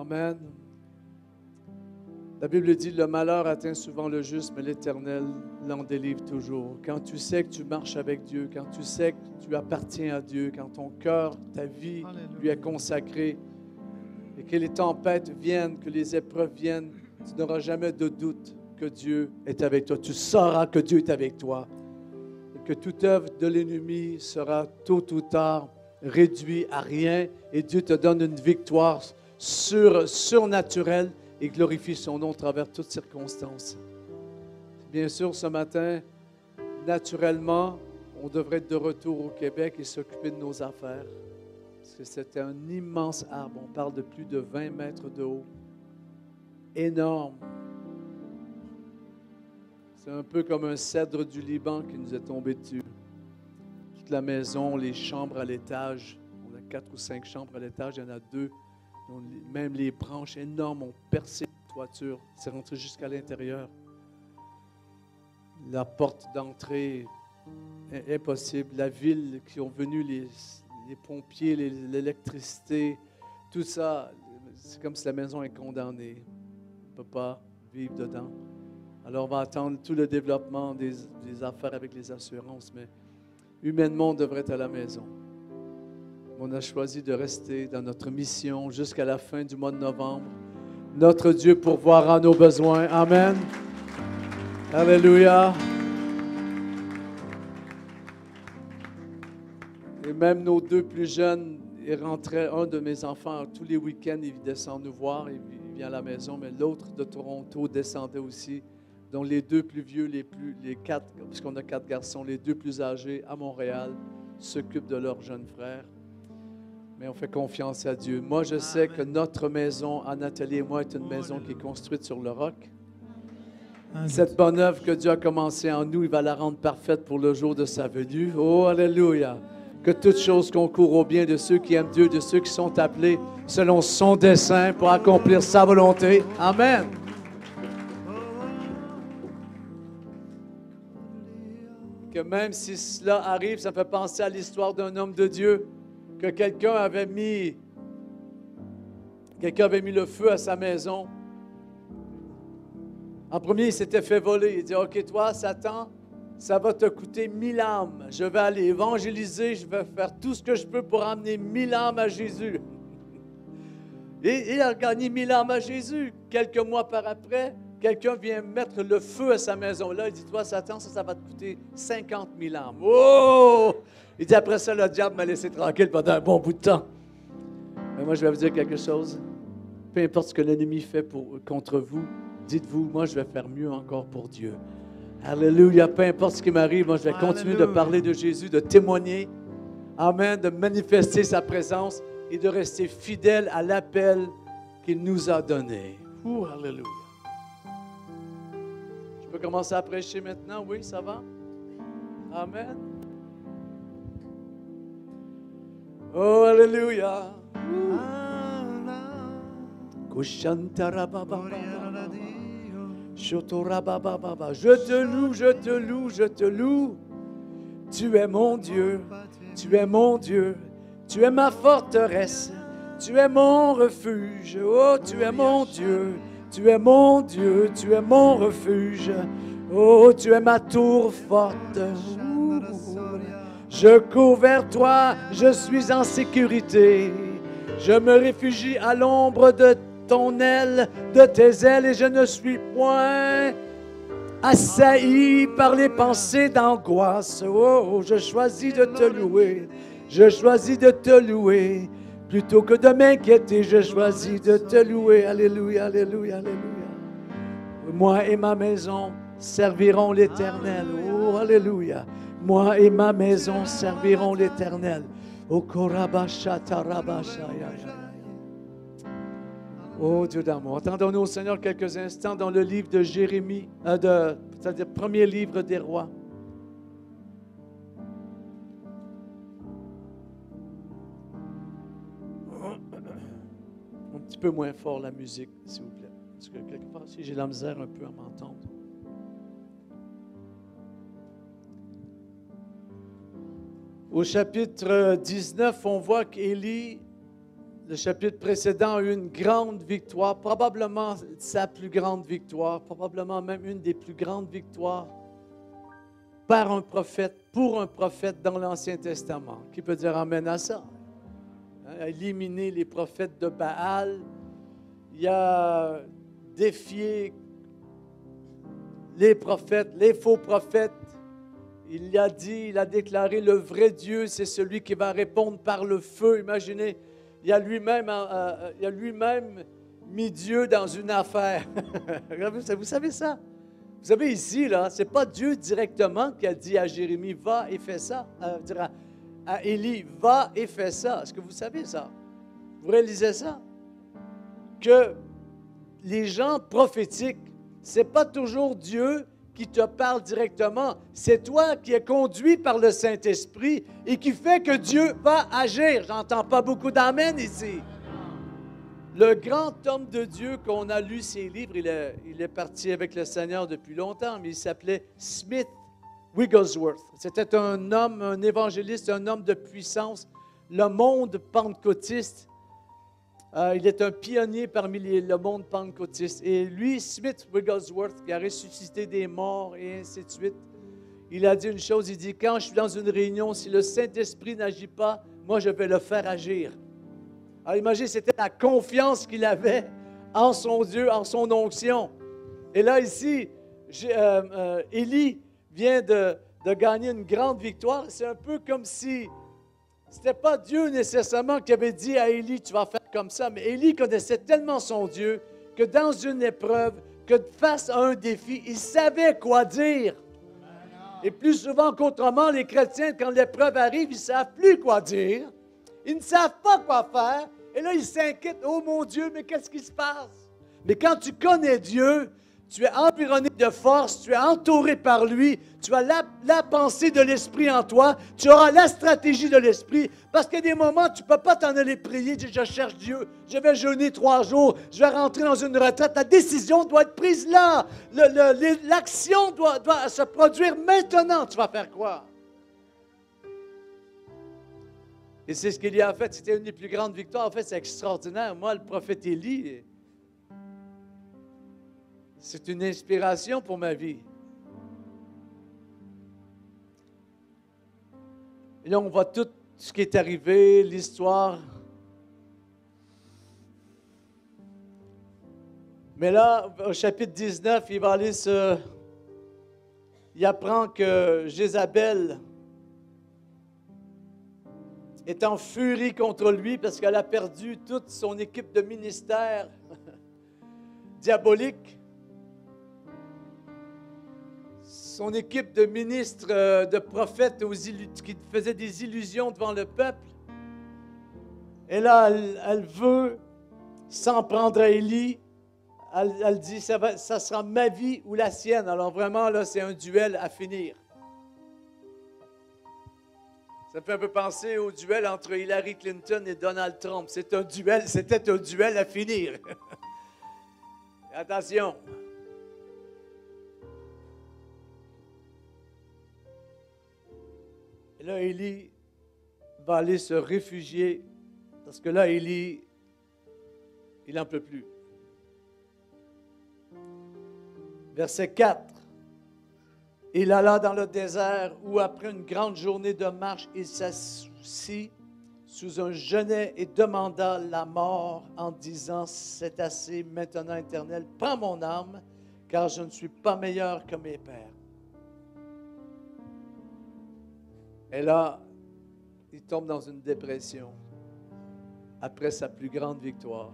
Amen. La Bible dit, le malheur atteint souvent le juste, mais l'Éternel l'en délivre toujours. Quand tu sais que tu marches avec Dieu, quand tu sais que tu appartiens à Dieu, quand ton cœur, ta vie lui est consacrée, et que les tempêtes viennent, que les épreuves viennent, tu n'auras jamais de doute que Dieu est avec toi. Tu sauras que Dieu est avec toi. Et que toute œuvre de l'ennemi sera tôt ou tard réduite à rien. Et Dieu te donne une victoire surnaturelle et glorifie son nom à travers toutes circonstances. Bien sûr, ce matin, naturellement, on devrait être de retour au Québec et s'occuper de nos affaires. Parce que c'était un immense arbre. On parle de plus de 20 mètres de haut. Énorme. C'est un peu comme un cèdre du Liban qui nous est tombé dessus. Toute la maison, les chambres à l'étage. On a 4 ou 5 chambres à l'étage. Il y en a 2. Même les branches énormes ont percé la toiture. C'est rentré jusqu'à l'intérieur. La porte d'entrée est impossible. La ville qui ont venu, les pompiers, l'électricité, tout ça, c'est comme si la maison est condamnée. On ne peut pas vivre dedans. Alors on va attendre tout le développement des affaires avec les assurances, mais humainement, on devrait être à la maison. On a choisi de rester dans notre mission jusqu'à la fin du mois de novembre. Notre Dieu pourvoira nos besoins. Amen. Alléluia. Et même nos 2 plus jeunes, ils rentraient, un de mes enfants, tous les week-ends, il descend nous voir, il vient à la maison, mais l'autre de Toronto descendait aussi. Donc les 2 plus vieux, les 4, puisqu'on a 4 garçons, les 2 plus âgés à Montréal s'occupent de leurs jeunes frères. Mais on fait confiance à Dieu. Moi, je sais que notre maison, Nathalie et moi, est une maison qui est construite sur le roc. Cette bonne œuvre que Dieu a commencée en nous, il va la rendre parfaite pour le jour de sa venue. Oh, alléluia! Que toutes choses concourent au bien de ceux qui aiment Dieu, de ceux qui sont appelés selon son dessein pour accomplir sa volonté. Amen! Que même si cela arrive, ça me fait penser à l'histoire d'un homme de Dieu, que quelqu'un avait mis le feu à sa maison. En premier, il s'était fait voler. Il dit, OK, toi, Satan, ça va te coûter 1000 âmes. Je vais aller évangéliser, je vais faire tout ce que je peux pour amener 1000 âmes à Jésus. Et il a gagné 1000 âmes à Jésus. Quelques mois par après, quelqu'un vient mettre le feu à sa maison. Là, il dit, toi, Satan, ça va te coûter 50 000 âmes. Oh! Il dit, après ça, le diable m'a laissé tranquille pendant un bon bout de temps. Mais moi, je vais vous dire quelque chose. Peu importe ce que l'ennemi fait contre vous, dites-vous, moi, je vais faire mieux encore pour Dieu. Alléluia. Peu importe ce qui m'arrive, moi, je vais continuer de parler de Jésus, de témoigner. Amen. De manifester sa présence et de rester fidèle à l'appel qu'il nous a donné. Alléluia. Je peux commencer à prêcher maintenant? Oui, ça va? Amen. Oh, alléluia. Je te loue, je te loue, je te loue. Tu es mon Dieu, tu es mon Dieu, tu es ma forteresse, tu es mon refuge. Oh, tu es mon Dieu, tu es mon Dieu, tu es mon refuge. Oh, tu es ma tour forte. Je cours vers toi, je suis en sécurité. Je me réfugie à l'ombre de ton aile, de tes ailes, et je ne suis point assailli par les pensées d'angoisse. Oh, je choisis de te louer, je choisis de te louer. Plutôt que de m'inquiéter, je choisis de te louer. Alléluia, alléluia, alléluia. Moi et ma maison serviront l'Éternel. Oh, alléluia. Moi et ma maison serviront l'Éternel. Oh, oh, Dieu d'amour. Attendons-nous au Seigneur quelques instants dans le livre de Jérémie, c'est-à-dire premier livre des rois. Un petit peu moins fort la musique, s'il vous plaît. Parce que quelque part, si j'ai la misère un peu à m'entendre. Au chapitre 19, on voit qu'Élie le chapitre précédent a eu une grande victoire, probablement sa plus grande victoire, probablement même une des plus grandes victoires par un prophète, pour un prophète dans l'Ancien Testament. Qui peut dire amen à ça? Il a éliminé les prophètes de Baal, il a défié les prophètes, les faux prophètes. Il a dit, il a déclaré, le vrai Dieu, c'est celui qui va répondre par le feu. Imaginez, il a lui-même mis Dieu dans une affaire. Vous savez ça? Vous savez ici, là, ce n'est pas Dieu directement qui a dit à Jérémie, va et fais ça. À Élie, va et fais ça. Est-ce que vous savez ça? Vous réalisez ça? Que les gens prophétiques, ce n'est pas toujours Dieu qui te parle directement. C'est toi qui es conduit par le Saint-Esprit et qui fait que Dieu va agir. J'entends pas beaucoup d'amen ici. Le grand homme de Dieu qu'on a lu ses livres, il est parti avec le Seigneur depuis longtemps, mais il s'appelait Smith Wigglesworth. C'était un homme, un évangéliste, un homme de puissance. Le monde pentecôtiste, il est un pionnier parmi le monde pentecôtiste. Et lui, Smith Wigglesworth, qui a ressuscité des morts et ainsi de suite, il a dit une chose, il dit, quand je suis dans une réunion, si le Saint-Esprit n'agit pas, moi je vais le faire agir. Alors imaginez, c'était la confiance qu'il avait en son Dieu, en son onction. Et là ici, Élie vient de gagner une grande victoire. C'est un peu comme si ce n'était pas Dieu nécessairement qui avait dit à Élie, tu vas faire comme ça, mais Élie connaissait tellement son Dieu que dans une épreuve, que face à un défi, il savait quoi dire. Et plus souvent qu'autrement, les chrétiens, quand l'épreuve arrive, ils ne savent plus quoi dire. Ils ne savent pas quoi faire. Et là, ils s'inquiètent. Oh mon Dieu, mais qu'est-ce qui se passe? Mais quand tu connais Dieu, tu es environné de force, tu es entouré par lui, tu as la pensée de l'Esprit en toi, tu auras la stratégie de l'Esprit, parce qu'il y a des moments, tu ne peux pas t'en aller prier, dire je cherche Dieu, je vais jeûner 3 jours, je vais rentrer dans une retraite. La décision doit être prise là. L'action doit se produire maintenant. Tu vas faire quoi? Et c'est ce qu'il y a fait. C'était une des plus grandes victoires. En fait, c'est extraordinaire. Moi, le prophète Élie, c'est une inspiration pour ma vie. Et là, on voit tout ce qui est arrivé, l'histoire. Mais là, au chapitre 19, il va aller il apprend que Jézabel est en furie contre lui parce qu'elle a perdu toute son équipe de ministère diabolique. Son équipe de ministres, de prophètes qui faisaient des illusions devant le peuple. Et là, elle veut s'en prendre à Élie. Elle dit, ça sera ma vie ou la sienne. Alors vraiment, là, c'est un duel à finir. Ça fait un peu penser au duel entre Hillary Clinton et Donald Trump. C'était un duel à finir. Attention. Et là, Élie va aller se réfugier parce que là, Élie, il n'en peut plus. Verset 4. Il alla dans le désert où, après une grande journée de marche, il s'assit sous un genêt et demanda la mort en disant, c'est assez maintenant, Éternel, prends mon âme, car je ne suis pas meilleur que mes pères. Et là, il tombe dans une dépression après sa plus grande victoire.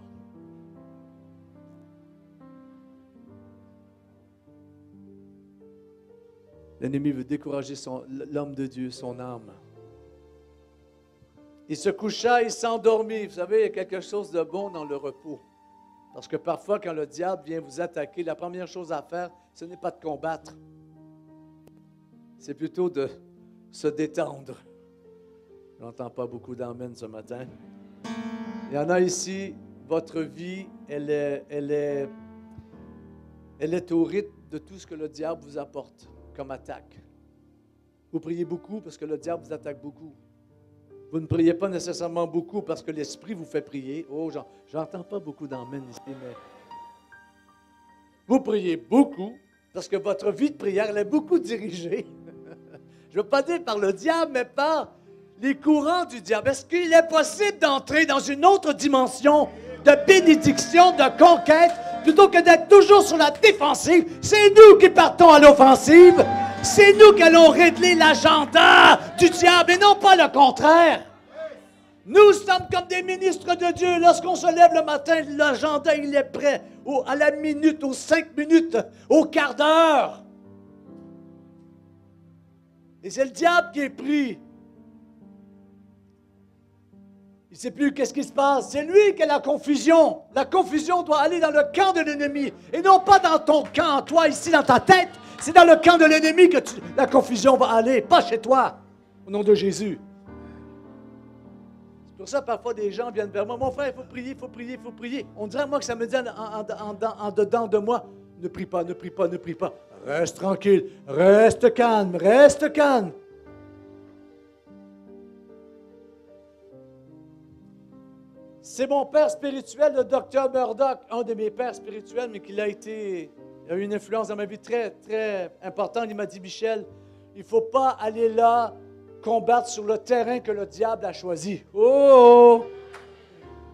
L'ennemi veut décourager l'homme de Dieu, son âme. Il se coucha, il s'endormit. Vous savez, il y a quelque chose de bon dans le repos. Parce que parfois, quand le diable vient vous attaquer, la première chose à faire, ce n'est pas de combattre. C'est plutôt de se détendre. Je n'entends pas beaucoup d'amen ce matin. Il y en a ici, votre vie, elle est au rythme de tout ce que le diable vous apporte comme attaque. Vous priez beaucoup parce que le diable vous attaque beaucoup. Vous ne priez pas nécessairement beaucoup parce que l'Esprit vous fait prier. Oh, j'entends pas beaucoup d'amen ici, mais vous priez beaucoup parce que votre vie de prière, elle est beaucoup dirigée. Je ne veux pas dire par le diable, mais par les courants du diable. Est-ce qu'il est possible d'entrer dans une autre dimension de bénédiction, de conquête, plutôt que d'être toujours sur la défensive? C'est nous qui partons à l'offensive. C'est nous qui allons régler l'agenda du diable et non pas le contraire. Nous sommes comme des ministres de Dieu. Lorsqu'on se lève le matin, l'agenda, il est prêt à la minute, aux 5 minutes, au quart d'heure. Et c'est le diable qui est pris. Il ne sait plus qu'est-ce qui se passe. C'est lui qui a la confusion. La confusion doit aller dans le camp de l'ennemi et non pas dans ton camp, toi, ici, dans ta tête. C'est dans le camp de l'ennemi que la confusion va aller, pas chez toi, au nom de Jésus. C'est pour ça, parfois, des gens viennent vers moi. Mon frère, il faut prier, il faut prier, il faut prier. On dirait, moi, que ça me dit en dedans de moi, ne prie pas, ne prie pas, ne prie pas. Reste tranquille, reste calme, reste calme. C'est mon père spirituel, le docteur Murdoch, un de mes pères spirituels, mais qui a eu une influence dans ma vie très, très importante. Il m'a dit, Michel, il ne faut pas aller là combattre sur le terrain que le diable a choisi. Oh!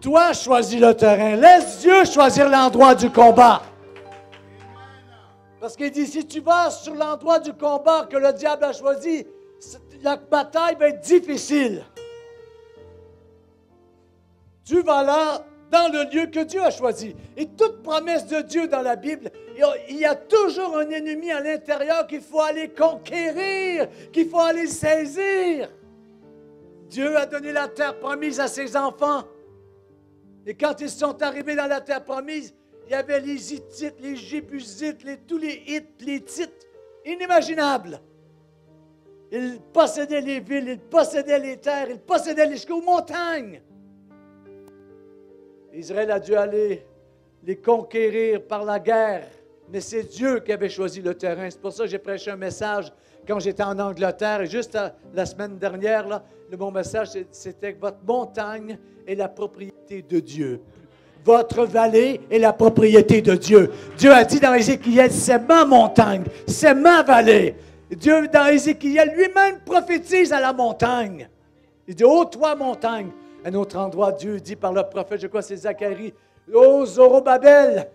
Toi, choisis le terrain. Laisse Dieu choisir l'endroit du combat. Parce qu'il dit, si tu vas sur l'endroit du combat que le diable a choisi, la bataille va être difficile. Tu vas là dans le lieu que Dieu a choisi. Et toute promesse de Dieu dans la Bible, il y a toujours un ennemi à l'intérieur qu'il faut aller conquérir, qu'il faut aller saisir. Dieu a donné la terre promise à ses enfants. Et quand ils sont arrivés dans la terre promise, il y avait les Hittites, les Jébusites, tous les Hittites, inimaginables. Ils possédaient les villes, ils possédaient les terres, ils possédaient jusqu'aux montagnes. Israël a dû aller les conquérir par la guerre, mais c'est Dieu qui avait choisi le terrain. C'est pour ça que j'ai prêché un message quand j'étais en Angleterre. Et juste la semaine dernière, là, mon message, c'était que votre montagne est la propriété de Dieu. Votre vallée est la propriété de Dieu. Dieu a dit dans Ézéchiel, c'est ma montagne, c'est ma vallée. Dieu, dans Ézéchiel, lui-même prophétise à la montagne. Il dit, ô toi, montagne. Un autre endroit, Dieu dit par le prophète, je crois que c'est Zacharie, ô Zorobabel,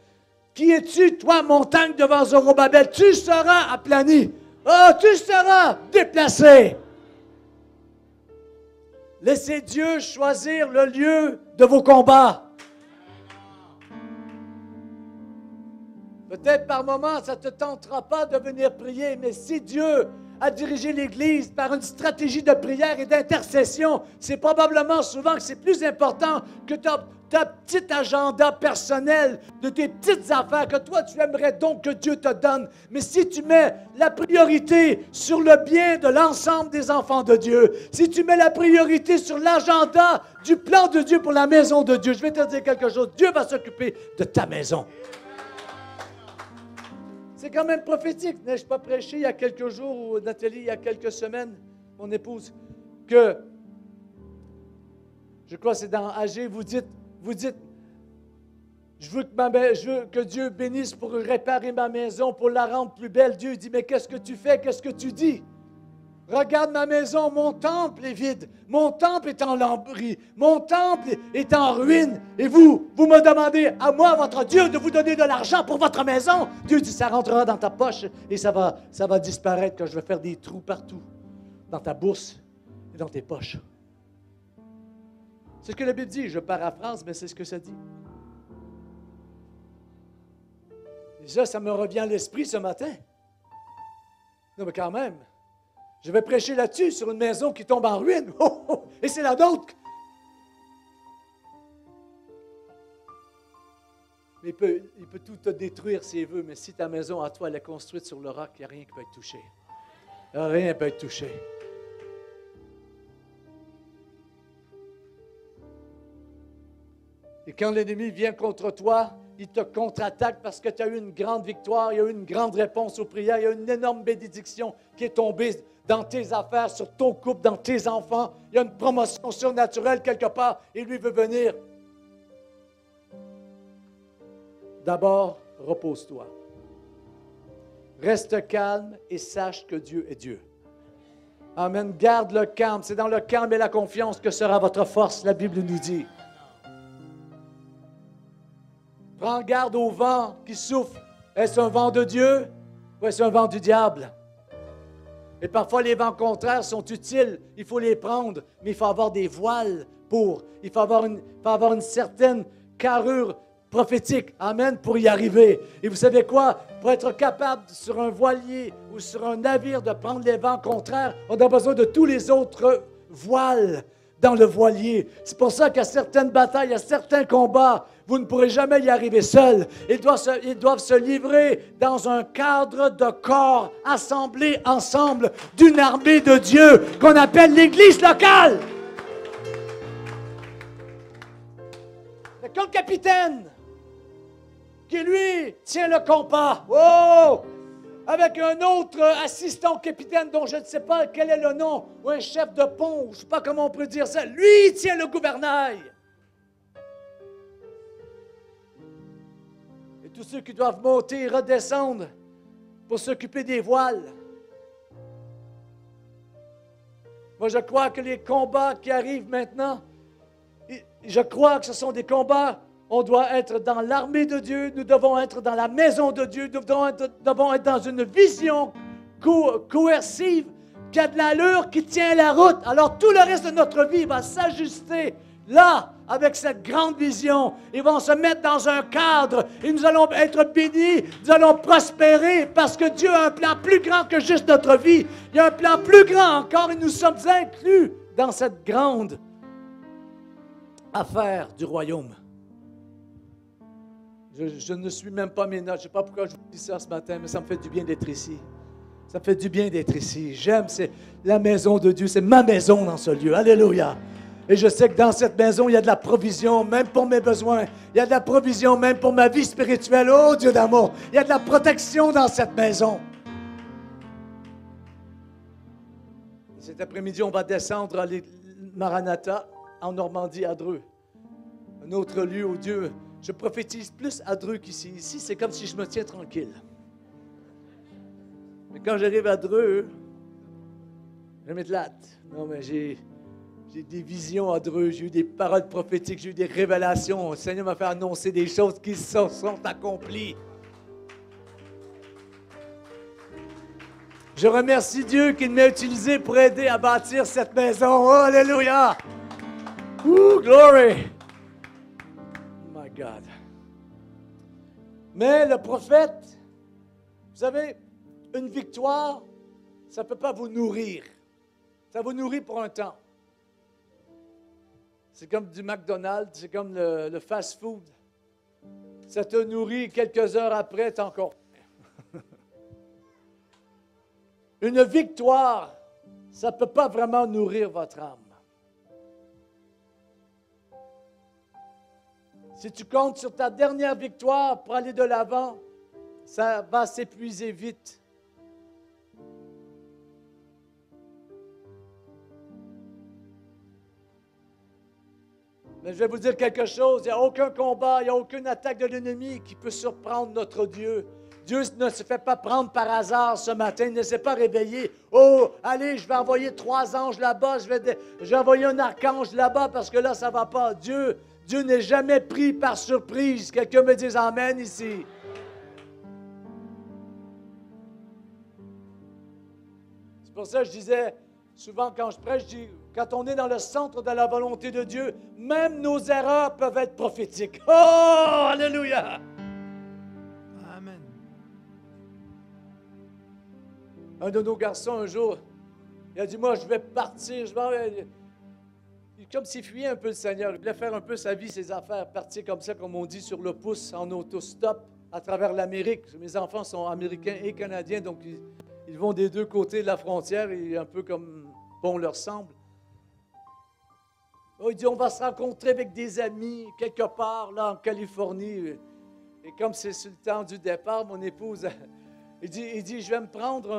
qui es-tu, toi, montagne devant Zorobabel? Tu seras aplani. Oh, tu seras déplacé. Laissez Dieu choisir le lieu de vos combats. Peut-être par moment, ça ne te tentera pas de venir prier, mais si Dieu a dirigé l'Église par une stratégie de prière et d'intercession, c'est probablement souvent que c'est plus important que ta petite agenda personnel, de tes petites affaires que toi tu aimerais donc que Dieu te donne. Mais si tu mets la priorité sur le bien de l'ensemble des enfants de Dieu, si tu mets la priorité sur l'agenda du plan de Dieu pour la maison de Dieu, je vais te dire quelque chose, Dieu va s'occuper de ta maison. C'est quand même prophétique. N'ai-je pas prêché il y a quelques jours, ou Nathalie, il y a quelques semaines, mon épouse, que, je crois que c'est dans AG, vous dites, je veux que Dieu bénisse pour réparer ma maison, pour la rendre plus belle. Dieu dit, mais qu'est-ce que tu fais? Qu'est-ce que tu dis? Regarde ma maison, mon temple est vide, mon temple est en lambris, mon temple est en ruine. Et vous me demandez à moi, votre Dieu, de vous donner de l'argent pour votre maison. Dieu dit, ça rentrera dans ta poche et ça va disparaître, que je vais faire des trous partout, dans ta bourse et dans tes poches. C'est ce que la Bible dit, je paraphrase, mais c'est ce que ça dit. Et ça me revient à l'esprit ce matin. Non, mais quand même. Je vais prêcher là-dessus, sur une maison qui tombe en ruine. Oh, oh, et c'est la nôtre. Il peut tout te détruire s'il veut, mais si ta maison à toi elle est construite sur le roc, il n'y a rien qui peut être touché. Rien ne peut être touché. Et quand l'ennemi vient contre toi, il te contre-attaque parce que tu as eu une grande victoire, il y a eu une grande réponse aux prières, il y a une énorme bénédiction qui est tombée dans tes affaires, sur ton couple, dans tes enfants. Il y a une promotion surnaturelle quelque part et lui veut venir. D'abord, repose-toi. Reste calme et sache que Dieu est Dieu. Amen. Garde le calme. C'est dans le calme et la confiance que sera votre force, la Bible nous dit. Prends garde au vent qui souffle. Est-ce un vent de Dieu ou est-ce un vent du diable? Et parfois, les vents contraires sont utiles. Il faut les prendre, mais il faut avoir des voiles pour. Il faut avoir une certaine carrure prophétique. Amen, pour y arriver. Et vous savez quoi? Pour être capable, sur un voilier ou sur un navire, de prendre les vents contraires, on a besoin de tous les autres voiles dans le voilier. C'est pour ça qu'à certaines batailles, à certains combats, vous ne pourrez jamais y arriver seul. Ils doivent se livrer dans un cadre de corps assemblés ensemble d'une armée de Dieu qu'on appelle l'Église locale. Mais comme capitaine, qui lui tient le compas, oh, avec un autre assistant capitaine dont je ne sais pas quel est le nom, ou un chef de pont, je ne sais pas comment on peut dire ça, lui il tient le gouvernail. Et tous ceux qui doivent monter et redescendre pour s'occuper des voiles. Moi, je crois que les combats qui arrivent maintenant, je crois que ce sont des combats. On doit être dans l'armée de Dieu, nous devons être dans la maison de Dieu, nous devons être dans une vision coercive qui a de l'allure, qui tient la route. Alors tout le reste de notre vie va s'ajuster là, avec cette grande vision. Ils vont se mettre dans un cadre et nous allons être bénis, nous allons prospérer parce que Dieu a un plan plus grand que juste notre vie. Il y a un plan plus grand encore et nous sommes inclus dans cette grande affaire du royaume. Je ne suis même pas mes notes. Je ne sais pas pourquoi je vous dis ça ce matin, mais ça me fait du bien d'être ici. Ça me fait du bien d'être ici. J'aime, c'est la maison de Dieu. C'est ma maison dans ce lieu. Alléluia. Et je sais que dans cette maison, il y a de la provision, même pour mes besoins. Il y a de la provision, même pour ma vie spirituelle. Oh, Dieu d'amour. Il y a de la protection dans cette maison. Cet après-midi, on va descendre à Maranatha, en Normandie, à Dreux. Un autre lieu où Dieu... Je prophétise plus à Dreux qu'ici. Ici, c'est comme si je me tiens tranquille. Mais quand j'arrive à Dreux, je m'éclate. Non, mais j'ai des visions à Dreux, j'ai eu des paroles prophétiques, j'ai eu des révélations. Le Seigneur m'a fait annoncer des choses qui sont accomplies. Je remercie Dieu qu'il m'a utilisé pour aider à bâtir cette maison. Oh, alléluia! Ouh, glory! God. Mais le prophète, vous savez, une victoire, ça ne peut pas vous nourrir. Ça vous nourrit pour un temps. C'est comme du McDonald's, c'est comme le fast-food. Ça te nourrit quelques heures après, t'es encore. Une victoire, ça ne peut pas vraiment nourrir votre âme. Si tu comptes sur ta dernière victoire pour aller de l'avant, ça va s'épuiser vite. Mais je vais vous dire quelque chose, il n'y a aucun combat, il n'y a aucune attaque de l'ennemi qui peut surprendre notre Dieu. Dieu ne se fait pas prendre par hasard ce matin, il ne s'est pas réveillé. Oh, allez, je vais envoyer 3 anges là-bas, je vais envoyer un archange là-bas parce que là, ça ne va pas. Dieu n'est jamais pris par surprise. Quelqu'un me dise amen ici. C'est pour ça que je disais, souvent quand je prêche, je dis, quand on est dans le centre de la volonté de Dieu, même nos erreurs peuvent être prophétiques. Oh, alléluia! Amen. Un de nos garçons, un jour, il a dit, moi, je vais partir, comme s'il fuyait un peu le Seigneur. Il voulait faire un peu sa vie, ses affaires, partir comme ça, comme on dit, sur le pouce, en autostop, à travers l'Amérique. Mes enfants sont américains et canadiens, donc ils vont des deux côtés de la frontière, et un peu comme bon leur semble. Oh, il dit, on va se rencontrer avec des amis, quelque part, là, en Californie. Et comme c'est sur le temps du départ, mon épouse, il dit, je vais me prendre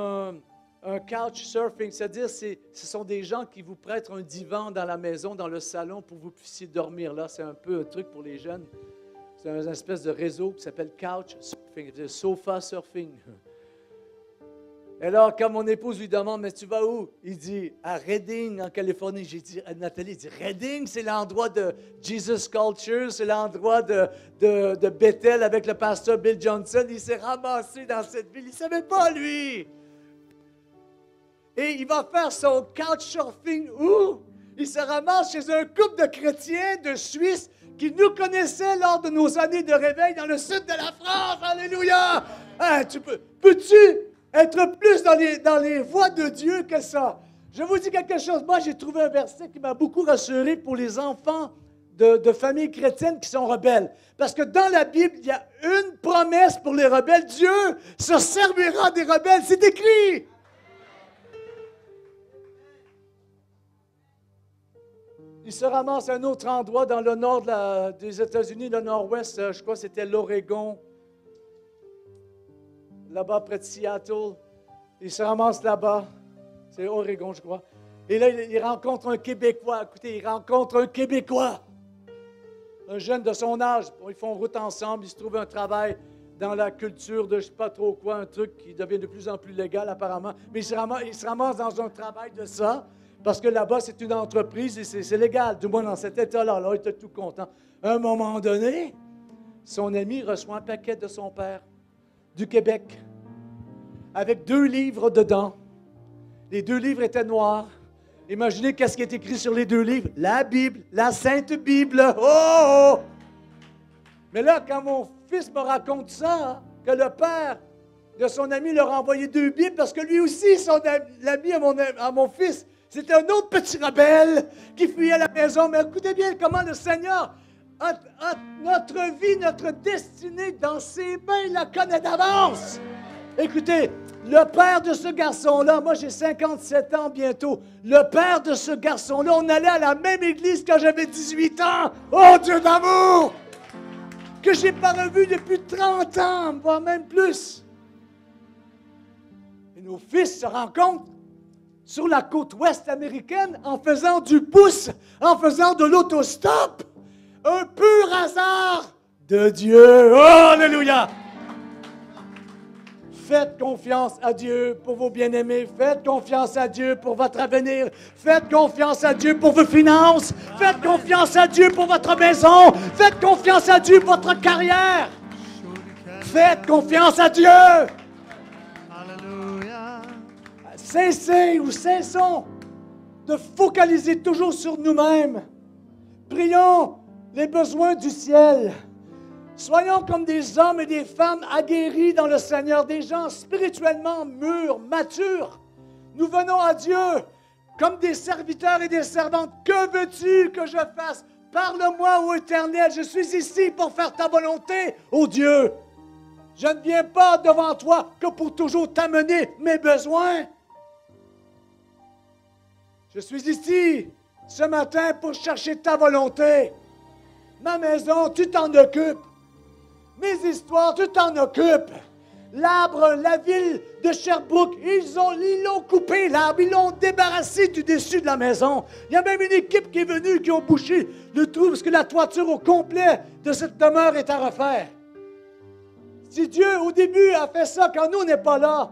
un couch surfing, c'est-à-dire ce sont des gens qui vous prêtent un divan dans la maison, dans le salon, pour que vous puissiez dormir là. C'est un peu un truc pour les jeunes. C'est une espèce de réseau qui s'appelle couch surfing, sofa surfing. Et alors, quand mon épouse lui demande, mais tu vas où? Il dit, à Redding, en Californie. J'ai dit, Nathalie dit, Redding, c'est l'endroit de Jesus Culture, c'est l'endroit de Bethel avec le pasteur Bill Johnson. Il s'est ramassé dans cette ville. Il ne savait pas, lui. Et il va faire son couchsurfing où? Il se ramasse chez un couple de chrétiens de Suisse qui nous connaissaient lors de nos années de réveil dans le sud de la France. Alléluia! Hein, peux-tu être plus dans les voies de Dieu que ça? Je vous dis quelque chose. Moi, j'ai trouvé un verset qui m'a beaucoup rassuré pour les enfants de familles chrétiennes qui sont rebelles. Parce que dans la Bible, il y a une promesse pour les rebelles. Dieu se servira des rebelles. C'est écrit. Il se ramasse à un autre endroit dans le nord des États-Unis, le nord-ouest, je crois que c'était l'Oregon, là-bas près de Seattle. Il se ramasse là-bas, c'est Oregon, je crois. Et là, il rencontre un Québécois. Écoutez, il rencontre un Québécois, un jeune de son âge. Ils font route ensemble, ils se trouvent un travail dans la culture de je ne sais pas trop quoi, un truc qui devient de plus en plus légal apparemment. Mais il se ramasse dans un travail de ça. Parce que là-bas, c'est une entreprise et c'est légal. Du moins, dans cet état-là, il était tout content. À un moment donné, son ami reçoit un paquet de son père, du Québec, avec 2 livres dedans. Les 2 livres étaient noirs. Imaginez qu'est-ce qui est écrit sur les 2 livres. La Bible, la Sainte Bible. Oh! Mais là, quand mon fils me raconte ça, que le père de son ami leur a envoyé 2 Bibles, parce que lui aussi, l'ami à mon fils, c'était un autre petit rebelle qui fuyait la maison. Mais écoutez bien comment le Seigneur a notre vie, notre destinée dans ses mains. Il la connaît d'avance. Écoutez, le père de ce garçon-là, moi j'ai 57 ans bientôt, le père de ce garçon-là, on allait à la même église quand j'avais 18 ans. Oh Dieu d'amour! Que je n'ai pas revu depuis 30 ans, voire même plus. Et nos fils se rencontrent sur la côte ouest américaine en faisant du pouce, en faisant de l'autostop. Un pur hasard de Dieu. Oh, alléluia! Faites confiance à Dieu pour vos bien-aimés. Faites confiance à Dieu pour votre avenir. Faites confiance à Dieu pour vos finances. Faites confiance à Dieu pour votre maison. Faites confiance à Dieu pour votre carrière. Faites confiance à Dieu. Cessons de focaliser toujours sur nous-mêmes. Prions les besoins du ciel. Soyons comme des hommes et des femmes aguerris dans le Seigneur, des gens spirituellement mûrs, matures. Nous venons à Dieu comme des serviteurs et des servantes. Que veux-tu que je fasse? Parle-moi, ô Éternel, je suis ici pour faire ta volonté, ô Dieu. Je ne viens pas devant toi que pour toujours t'amener mes besoins. Je suis ici ce matin pour chercher ta volonté. Ma maison, tu t'en occupes. Mes histoires, tu t'en occupes. L'arbre, la ville de Sherbrooke, ils l'ont coupé, l'arbre, ils l'ont débarrassé du dessus de la maison. Il y a même une équipe qui est venue, qui ont bouché le trou, parce que la toiture au complet de cette demeure est à refaire. Si Dieu, au début, a fait ça quand nous, on n'est pas là,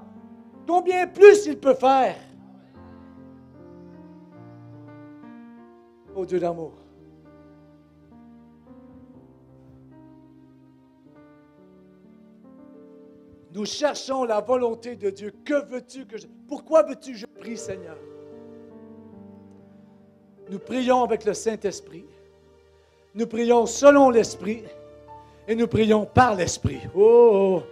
combien plus il peut faire? Oh Dieu d'amour. Nous cherchons la volonté de Dieu. Que veux-tu que je... Pourquoi veux-tu que je prie, Seigneur? Nous prions avec le Saint-Esprit. Nous prions selon l'Esprit. Et nous prions par l'Esprit. Oh!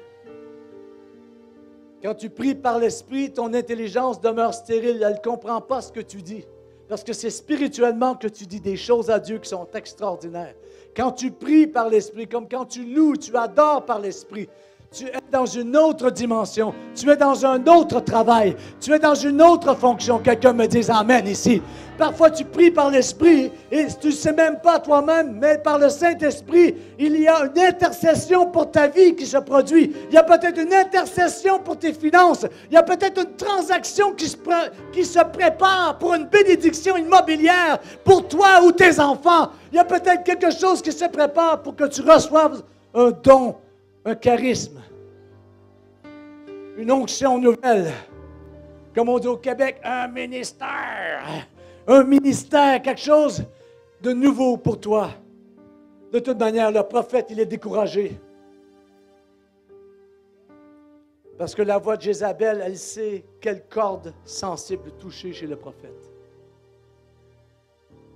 Quand tu pries par l'Esprit, ton intelligence demeure stérile. Elle ne comprend pas ce que tu dis. Parce que c'est spirituellement que tu dis des choses à Dieu qui sont extraordinaires. Quand tu pries par l'Esprit, comme quand tu loues, tu adores par l'Esprit, Tu es dans une autre dimension. Tu es dans un autre travail. Tu es dans une autre fonction. Quelqu'un me dise Amen ici. Parfois, tu pries par l'Esprit et tu ne sais même pas toi-même, mais par le Saint-Esprit, il y a une intercession pour ta vie qui se produit. Il y a peut-être une intercession pour tes finances. Il y a peut-être une transaction qui se prépare pour une bénédiction immobilière pour toi ou tes enfants. Il y a peut-être quelque chose qui se prépare pour que tu reçoives un don, un charisme, une onction nouvelle. Comme on dit au Québec, un ministère. Un ministère, quelque chose de nouveau pour toi. De toute manière, le prophète, il est découragé. Parce que la voix de Jézabel, elle sait quelle corde sensible toucher chez le prophète.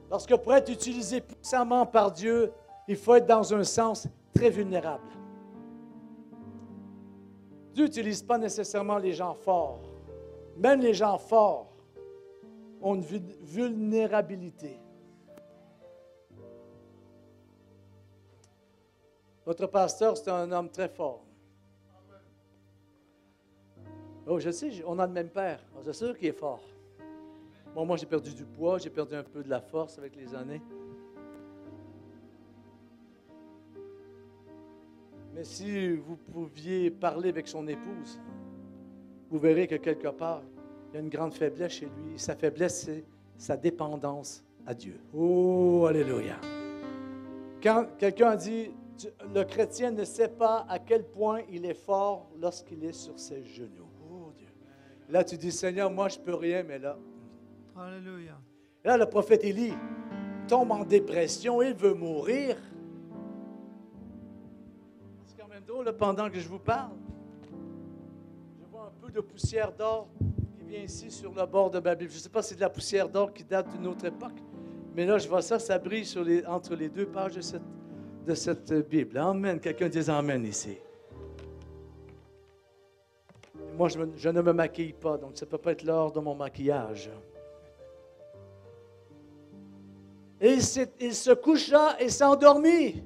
Parce que pour être utilisé puissamment par Dieu, il faut être dans un sens très vulnérable. Dieu n'utilise pas nécessairement les gens forts. Même les gens forts ont une vulnérabilité. Votre pasteur, c'est un homme très fort. Oh, je sais, on a le même père. C'est sûr qu'il est fort. Bon, moi, j'ai perdu du poids, j'ai perdu un peu de la force avec les années. Mais si vous pouviez parler avec son épouse, vous verrez que quelque part, il y a une grande faiblesse chez lui. Et sa faiblesse, c'est sa dépendance à Dieu. Oh, alléluia. Quand quelqu'un dit, le chrétien ne sait pas à quel point il est fort lorsqu'il est sur ses genoux. Oh Dieu. Là, tu dis, Seigneur, moi, je ne peux rien, mais là. Alléluia. Là, le prophète Élie tombe en dépression, il veut mourir. C'est quand même drôle, pendant que je vous parle. Je vois un peu de poussière d'or qui vient ici sur le bord de ma Bible. Je ne sais pas si c'est de la poussière d'or qui date d'une autre époque, mais là, je vois ça, ça brille entre les deux pages de cette Bible. Amen. Quelqu'un dise Amen ici. Moi, je ne me maquille pas, donc ça ne peut pas être l'or de mon maquillage. Et il se coucha et s'endormit.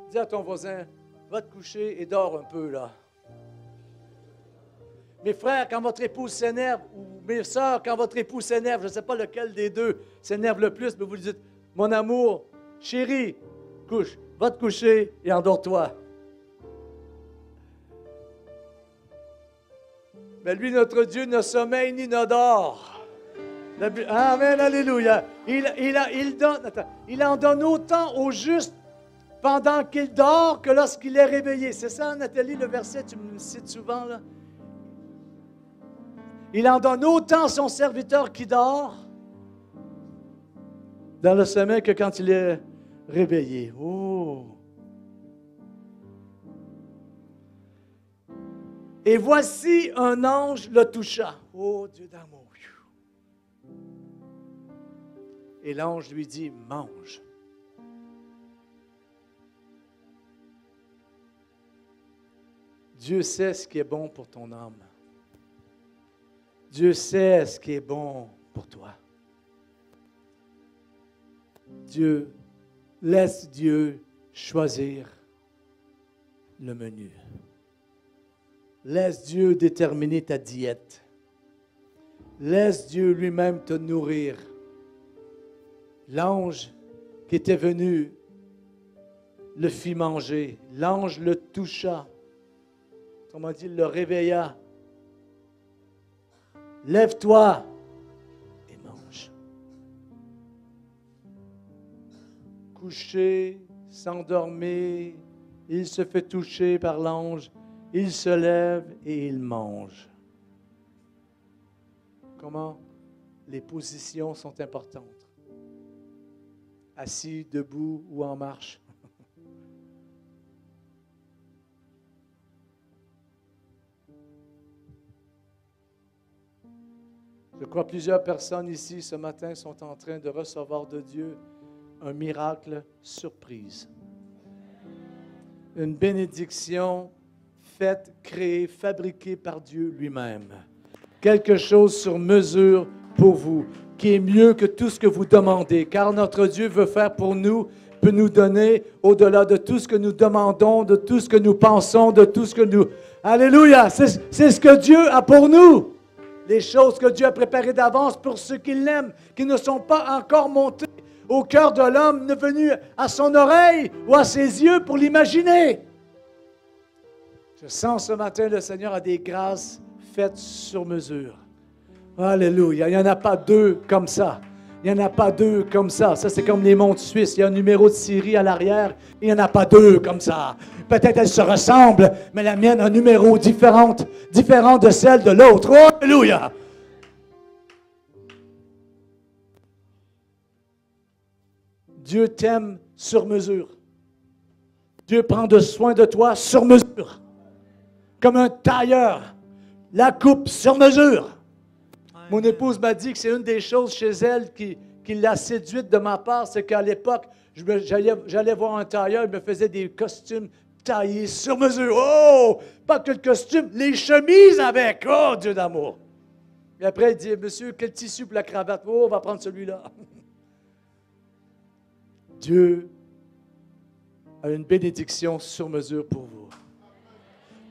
Dis à ton voisin, va te coucher et dors un peu là. Mes frères, quand votre épouse s'énerve, ou mes sœurs, quand votre épouse s'énerve, je ne sais pas lequel des deux s'énerve le plus, mais vous lui dites, mon amour, chérie, couche, va te coucher et endors-toi. Mais lui, notre Dieu, ne sommeille ni ne dort. Amen, alléluia. Il en donne autant au juste pendant qu'il dort que lorsqu'il est réveillé. C'est ça, Nathalie, le verset, tu me le cites souvent, là. Il en donne autant à son serviteur qui dort dans le sommeil que quand il est réveillé. Oh! Et voici un ange le toucha. Oh, Dieu d'amour! Et l'ange lui dit, mange. Dieu sait ce qui est bon pour ton âme. Dieu sait ce qui est bon pour toi. Laisse Dieu choisir le menu. Laisse Dieu déterminer ta diète. Laisse Dieu lui-même te nourrir. L'ange qui était venu le fit manger. L'ange le toucha. Autrement dit, il le réveilla. Lève-toi et mange. Couché, s'endormir, il se fait toucher par l'ange. Il se lève et il mange. Comment? Les positions sont importantes. Assis, debout ou en marche. Je crois que plusieurs personnes ici ce matin sont en train de recevoir de Dieu un miracle surprise. Une bénédiction faite, créée, fabriquée par Dieu lui-même. Quelque chose sur mesure pour vous, qui est mieux que tout ce que vous demandez, car notre Dieu veut faire pour nous peut nous donner au-delà de tout ce que nous demandons, de tout ce que nous pensons, de tout ce que nous... Alléluia! C'est ce que Dieu a pour nous. Les choses que Dieu a préparées d'avance pour ceux qui l'aiment, qui ne sont pas encore montées au cœur de l'homme, ne venues à son oreille ou à ses yeux pour l'imaginer. Je sens ce matin, le Seigneur a des grâces faites sur mesure. Alléluia! Il n'y en a pas deux comme ça. Il n'y en a pas deux comme ça. Ça, c'est comme les montres suisses. Il y a un numéro de série à l'arrière. Il n'y en a pas deux comme ça. Peut-être elles se ressemblent, mais la mienne a un numéro différent de celle de l'autre. Alléluia! Dieu t'aime sur mesure. Dieu prend soin de toi sur mesure. Comme un tailleur. La coupe sur mesure. Mon épouse m'a dit que c'est une des choses chez elle qui l'a séduite de ma part, c'est qu'à l'époque, j'allais voir un tailleur, il me faisait des costumes taillés sur mesure. Oh! Pas que le costume, les chemises avec. Oh, Dieu d'amour! Et après, il dit, monsieur, quel tissu pour la cravate? Oh, on va prendre celui-là. Dieu a une bénédiction sur mesure pour vous.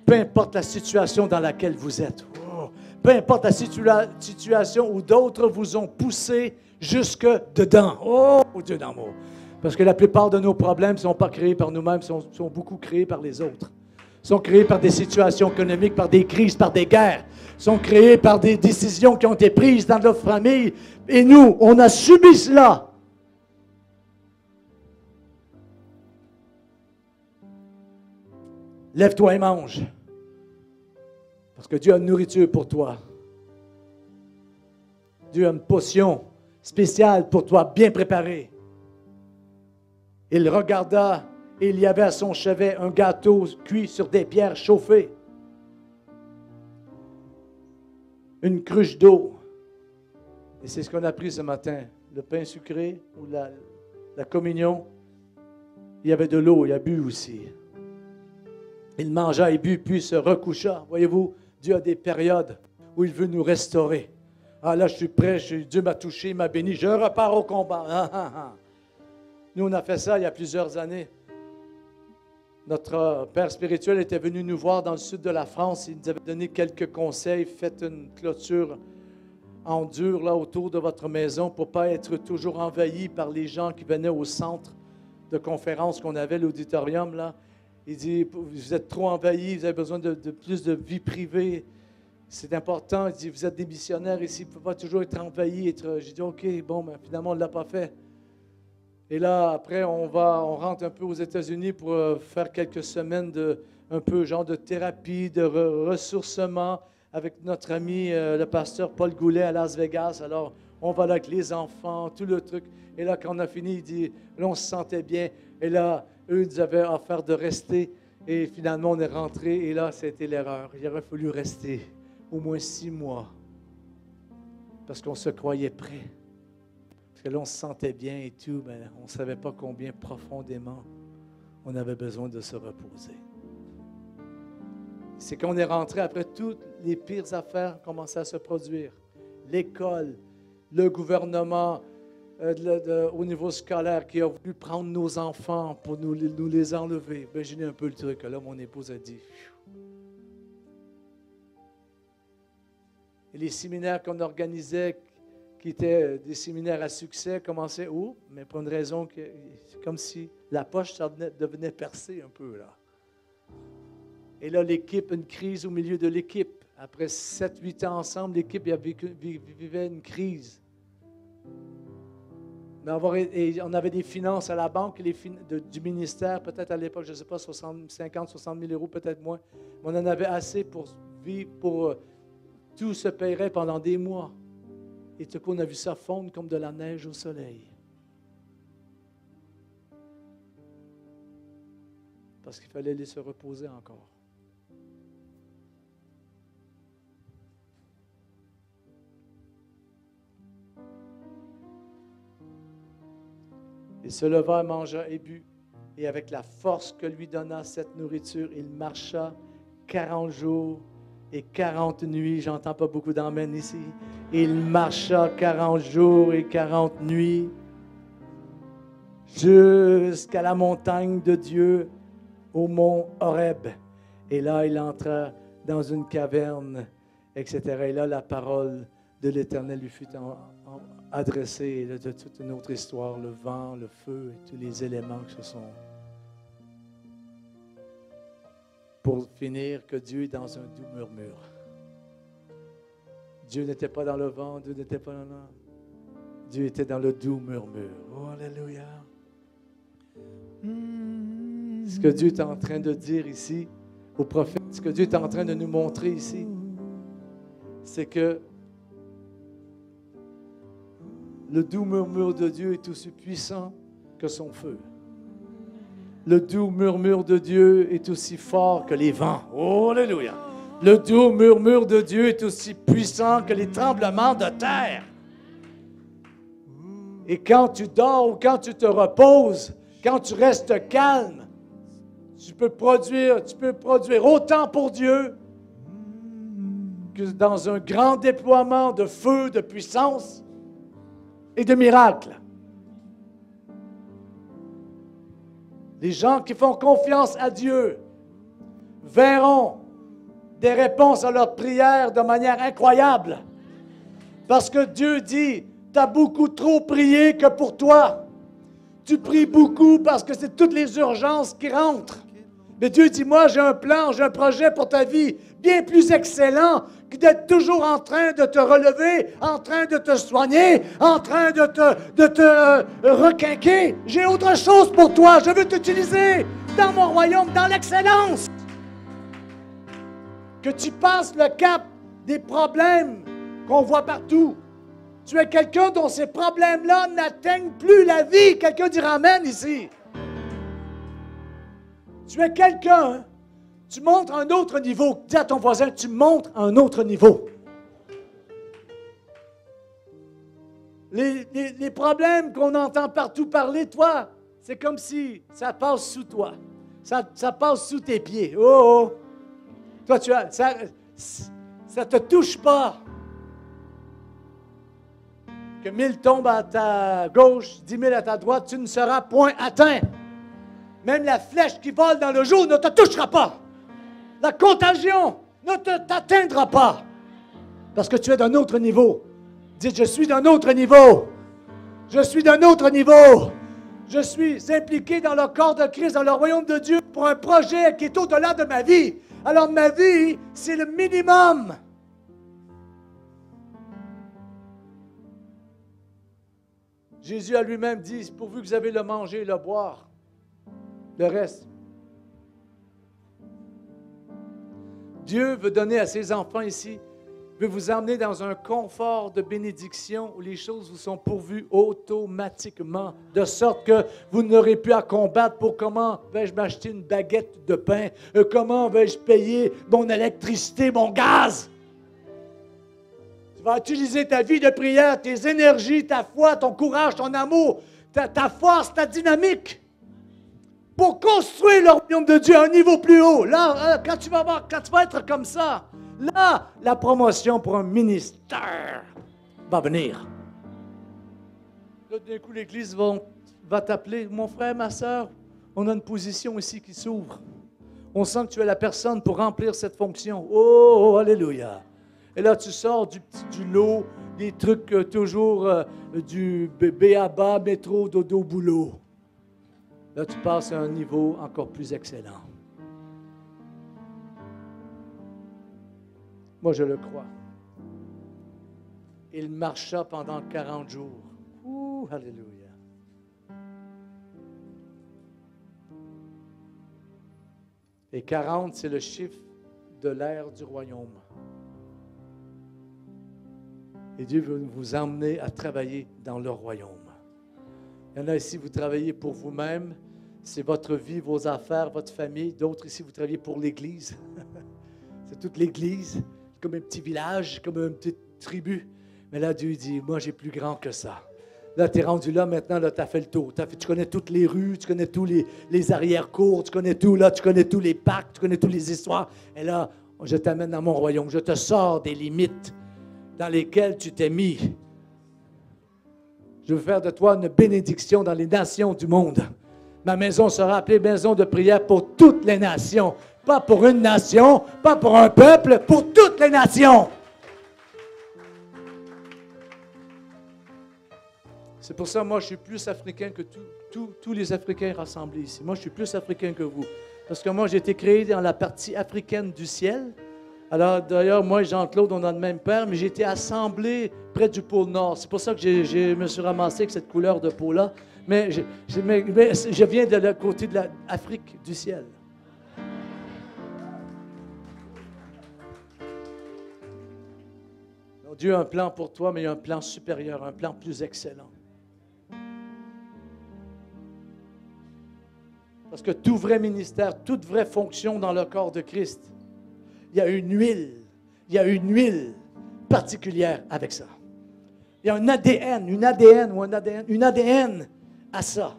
Peu importe la situation dans laquelle vous êtes. Oh! Peu importe la situation où d'autres vous ont poussé jusque dedans. Oh, Dieu d'amour! Parce que la plupart de nos problèmes ne sont pas créés par nous-mêmes, sont beaucoup créés par les autres. Sont créés par des situations économiques, par des crises, par des guerres. Sont créés par des décisions qui ont été prises dans notre famille. Et nous, on a subi cela. Lève-toi et mange. Parce que Dieu a une nourriture pour toi. Dieu a une potion spéciale pour toi, bien préparée. Il regarda et il y avait à son chevet un gâteau cuit sur des pierres chauffées. Une cruche d'eau. Et c'est ce qu'on a pris ce matin. Le pain sucré ou la communion. Il y avait de l'eau, il a bu aussi. Il mangea et but, puis se recoucha. Voyez-vous, Dieu a des périodes où il veut nous restaurer. Ah là, je suis prêt, Dieu m'a touché, il m'a béni, je repars au combat. Nous, on a fait ça il y a plusieurs années. Notre père spirituel était venu nous voir dans le sud de la France. Il nous avait donné quelques conseils. Faites une clôture en dur là, autour de votre maison pour ne pas être toujours envahi par les gens qui venaient au centre de conférence qu'on avait, l'auditorium là. Il dit, vous êtes trop envahis, vous avez besoin de plus de vie privée. C'est important. Il dit, vous êtes des missionnaires ici, il ne faut pas toujours être envahi. J'ai dit, OK, bon, mais finalement, on ne l'a pas fait. Et là, après, on rentre un peu aux États-Unis pour faire quelques semaines de un peu genre de thérapie, de ressourcement avec notre ami, le pasteur Paul Goulet à Las Vegas. Alors, on va là avec les enfants, tout le truc. Et là, quand on a fini, il dit, là, on se sentait bien. Et là, eux, ils avaient offert de rester. Et finalement, on est rentré. Et là, c'était l'erreur. Il aurait fallu rester au moins 6 mois. Parce qu'on se croyait prêt. Parce que là, on se sentait bien et tout. Mais on ne savait pas combien profondément on avait besoin de se reposer. C'est qu'on est rentré après toutes les pires affaires commençaient à se produire. L'école, le gouvernement, au niveau scolaire, qui a voulu prendre nos enfants pour nous les enlever. Imaginez un peu le truc. Là, mon épouse a dit. Et les séminaires qu'on organisait, qui étaient des séminaires à succès, commençaient où? Mais pour une raison que c'est comme si la poche devenait percée un peu là. Et là, l'équipe, une crise au milieu de l'équipe. Après 7-8 ans ensemble, l'équipe vivait une crise. Mais on avait des finances à la banque, du ministère, peut-être à l'époque, je ne sais pas, 50-60 000 euros, peut-être moins. Mais on en avait assez pour vivre, tout se paierait pendant des mois. Et tout coup, on a vu ça fondre comme de la neige au soleil. Parce qu'il fallait aller se reposer encore. Il se leva, mangea et but, et avec la force que lui donna cette nourriture, il marcha 40 jours et 40 nuits. J'entends pas beaucoup d'amen ici. Il marcha 40 jours et 40 nuits jusqu'à la montagne de Dieu, au mont Horeb. Et là, il entra dans une caverne, etc. Et là, la parole de l'Éternel lui fut adressée de toute une autre histoire, le vent, le feu et tous les éléments que ce sont. Pour finir, que Dieu est dans un doux murmure. Dieu n'était pas dans le vent, Dieu n'était pas dans l'air. Dieu était dans le doux murmure. Oh, alléluia. Ce que Dieu est en train de dire ici au prophète, ce que Dieu est en train de nous montrer ici, c'est que le doux murmure de Dieu est aussi puissant que son feu. Le doux murmure de Dieu est aussi fort que les vents. Oh, alléluia. Le doux murmure de Dieu est aussi puissant que les tremblements de terre. Et quand tu dors ou quand tu te reposes, quand tu restes calme, tu peux produire autant pour Dieu que dans un grand déploiement de feu, de puissance et de miracles. Les gens qui font confiance à Dieu verront des réponses à leurs prières de manière incroyable. Parce que Dieu dit, tu as beaucoup trop prié que pour toi. Tu pries beaucoup parce que c'est toutes les urgences qui rentrent. Mais Dieu dit, moi j'ai un plan, j'ai un projet pour ta vie bien plus excellent que d'être toujours en train de te relever, en train de te soigner, en train de te requinquer. J'ai autre chose pour toi. Je veux t'utiliser dans mon royaume, dans l'excellence. Que tu passes le cap des problèmes qu'on voit partout. Tu es quelqu'un dont ces problèmes-là n'atteignent plus la vie. Quelqu'un dira amen ici. Tu es quelqu'un, tu montres un autre niveau. Dis à ton voisin, tu montres un autre niveau. Les problèmes qu'on entend partout parler, toi, c'est comme si ça passe sous toi. Ça passe sous tes pieds. Oh, oh. Toi, ça ne te touche pas. Que 1000 tombent à ta gauche, 10 000 à ta droite, tu ne seras point atteint. Même la flèche qui vole dans le jour ne te touchera pas. La contagion ne t'atteindra pas. Parce que tu es d'un autre niveau. Dites, je suis d'un autre niveau. Je suis d'un autre niveau. Je suis impliqué dans le corps de Christ, dans le royaume de Dieu, pour un projet qui est au-delà de ma vie. Alors ma vie, c'est le minimum. Jésus a lui-même dit, pourvu que vous avez le manger et le boire, le reste. Dieu veut donner à ses enfants ici, veut vous emmener dans un confort de bénédiction où les choses vous sont pourvues automatiquement, de sorte que vous n'aurez plus à combattre pour comment vais-je m'acheter une baguette de pain, comment vais-je payer mon électricité, mon gaz. Tu vas utiliser ta vie de prière, tes énergies, ta foi, ton courage, ton amour, ta force, ta dynamique, pour construire le royaume de Dieu à un niveau plus haut. Là, quand tu vas être comme ça, là, la promotion pour un ministère va venir. Là, d'un coup, l'Église va t'appeler. Mon frère, ma soeur, on a une position ici qui s'ouvre. On sent que tu es la personne pour remplir cette fonction. Oh, alléluia. Et là, tu sors du lot, des trucs toujours du B.A.B.A., métro, dodo, boulot. Là, tu passes à un niveau encore plus excellent. Moi, je le crois. Il marcha pendant 40 jours. Ouh, alléluia. Et 40, c'est le chiffre de l'ère du royaume. Et Dieu veut vous emmener à travailler dans le royaume. Il y en a ici, vous travaillez pour vous-même. C'est votre vie, vos affaires, votre famille. D'autres ici, vous travaillez pour l'Église. C'est toute l'Église, comme un petit village, comme une petite tribu. Mais là, Dieu dit, moi, j'ai plus grand que ça. Là, tu es rendu là, maintenant, là, tu as fait le tour. Tu connais toutes les rues, tu connais tous les arrière-cours, tu connais tout, là, tu connais tous les parcs, tu connais toutes les histoires. Et là, je t'amène dans mon royaume. Je te sors des limites dans lesquelles tu t'es mis. Je veux faire de toi une bénédiction dans les nations du monde. Ma maison sera appelée maison de prière pour toutes les nations. Pas pour une nation, pas pour un peuple, pour toutes les nations. C'est pour ça, moi, je suis plus africain que tous les Africains rassemblés ici. Moi, je suis plus africain que vous. Parce que moi, j'ai été créé dans la partie africaine du ciel. Alors, d'ailleurs, moi et Jean-Claude, on a le même père, mais j'ai été assemblé près du pôle Nord. C'est pour ça que je me suis ramassé avec cette couleur de peau-là. Mais je viens de l'autre côté de l'Afrique du ciel. Donc, Dieu a un plan pour toi, mais il y a un plan supérieur, un plan plus excellent. Parce que tout vrai ministère, toute vraie fonction dans le corps de Christ, il y a une huile particulière avec ça. Il y a un ADN, une ADN à ça.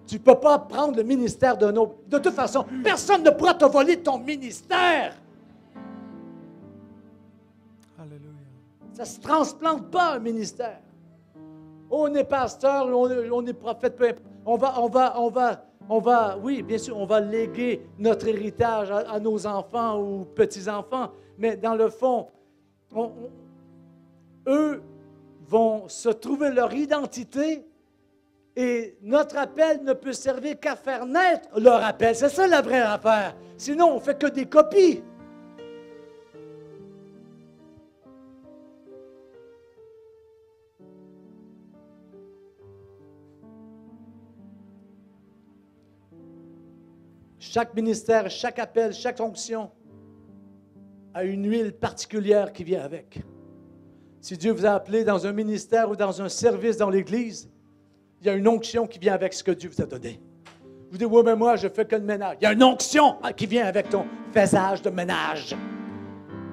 Tu ne peux pas prendre le ministère d'un autre. De toute façon, personne ne pourra te voler ton ministère. Alléluia. Ça ne se transplante pas, un ministère. On est pasteur, on est prophète, peu importe. Oui, bien sûr, on va léguer notre héritage à nos enfants ou petits-enfants, mais dans le fond, eux vont se trouver leur identité et notre appel ne peut servir qu'à faire naître leur appel. C'est ça la vraie affaire. Sinon, on ne fait que des copies. Chaque ministère, chaque appel, chaque onction a une huile particulière qui vient avec. Si Dieu vous a appelé dans un ministère ou dans un service dans l'Église, il y a une onction qui vient avec ce que Dieu vous a donné. Vous dites, oui, mais moi, je fais que le ménage. Il y a une onction qui vient avec ton faisage de ménage.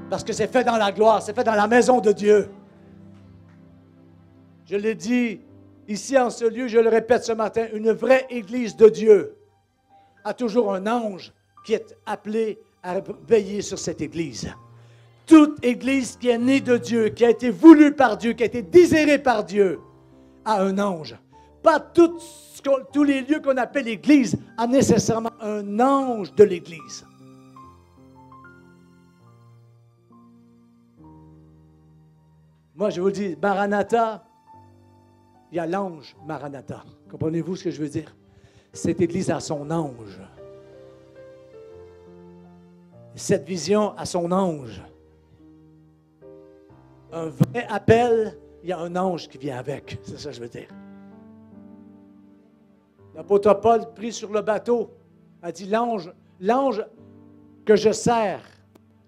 Parce que c'est fait dans la gloire, c'est fait dans la maison de Dieu. Je l'ai dit ici en ce lieu, je le répète ce matin, une vraie Église de Dieu a toujours un ange qui est appelé à veiller sur cette Église. Toute Église qui est née de Dieu, qui a été voulue par Dieu, qui a été désirée par Dieu, a un ange. Pas tous les lieux qu'on appelle l'Église a nécessairement un ange de l'Église. Moi, je vous dis, Maranatha, il y a l'ange Maranatha. Comprenez-vous ce que je veux dire? Cette Église a son ange. Cette vision a son ange. Un vrai appel, il y a un ange qui vient avec. C'est ça que je veux dire. L'apôtre Paul, pris sur le bateau, a dit l'ange que je sers,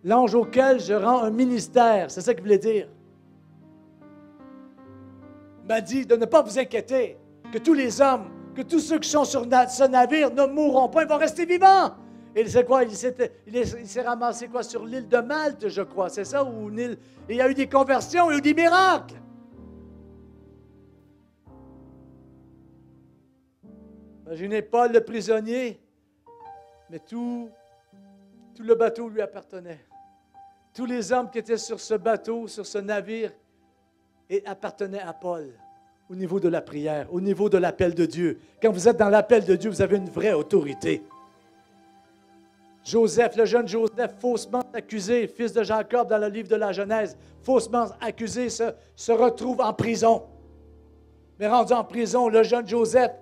l'ange auquel je rends un ministère. C'est ça qu'il voulait dire. Il m'a dit de ne pas vous inquiéter, que tous les hommes, que tous ceux qui sont sur ce navire ne mourront pas, ils vont rester vivants. Et c'est quoi? Il s'est ramassé quoi? Sur l'île de Malte, je crois. C'est ça? Ou une île? Et il y a eu des conversions, il y a eu des miracles. Imaginez Paul, le prisonnier, mais tout le bateau lui appartenait. Tous les hommes qui étaient sur ce bateau, sur ce navire, appartenaient à Paul. Au niveau de la prière, au niveau de l'appel de Dieu. Quand vous êtes dans l'appel de Dieu, vous avez une vraie autorité. Joseph, le jeune Joseph, faussement accusé, fils de Jacob dans le livre de la Genèse, faussement accusé, se retrouve en prison. Mais rendu en prison, le jeune Joseph,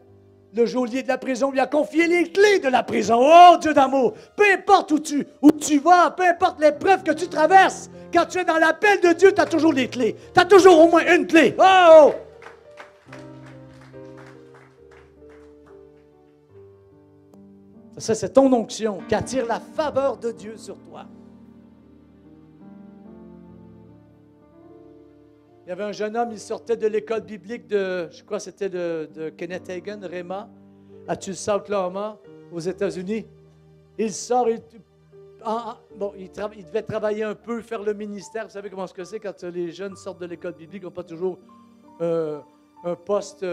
le geôlier de la prison, lui a confié les clés de la prison. Oh Dieu d'amour! Peu importe où tu vas, peu importe l'épreuve que tu traverses, quand tu es dans l'appel de Dieu, tu as toujours les clés. Tu as toujours au moins une clé. Oh! Ça, c'est ton onction qui attire la faveur de Dieu sur toi. Il y avait un jeune homme, il sortait de l'école biblique je crois que c'était de Kenneth Hagin, Rhema, à Tulsa, Oklahoma, aux États-Unis. Il sort, il devait travailler un peu, faire le ministère. Vous savez comment c'est quand les jeunes sortent de l'école biblique, ils n'ont pas toujours un poste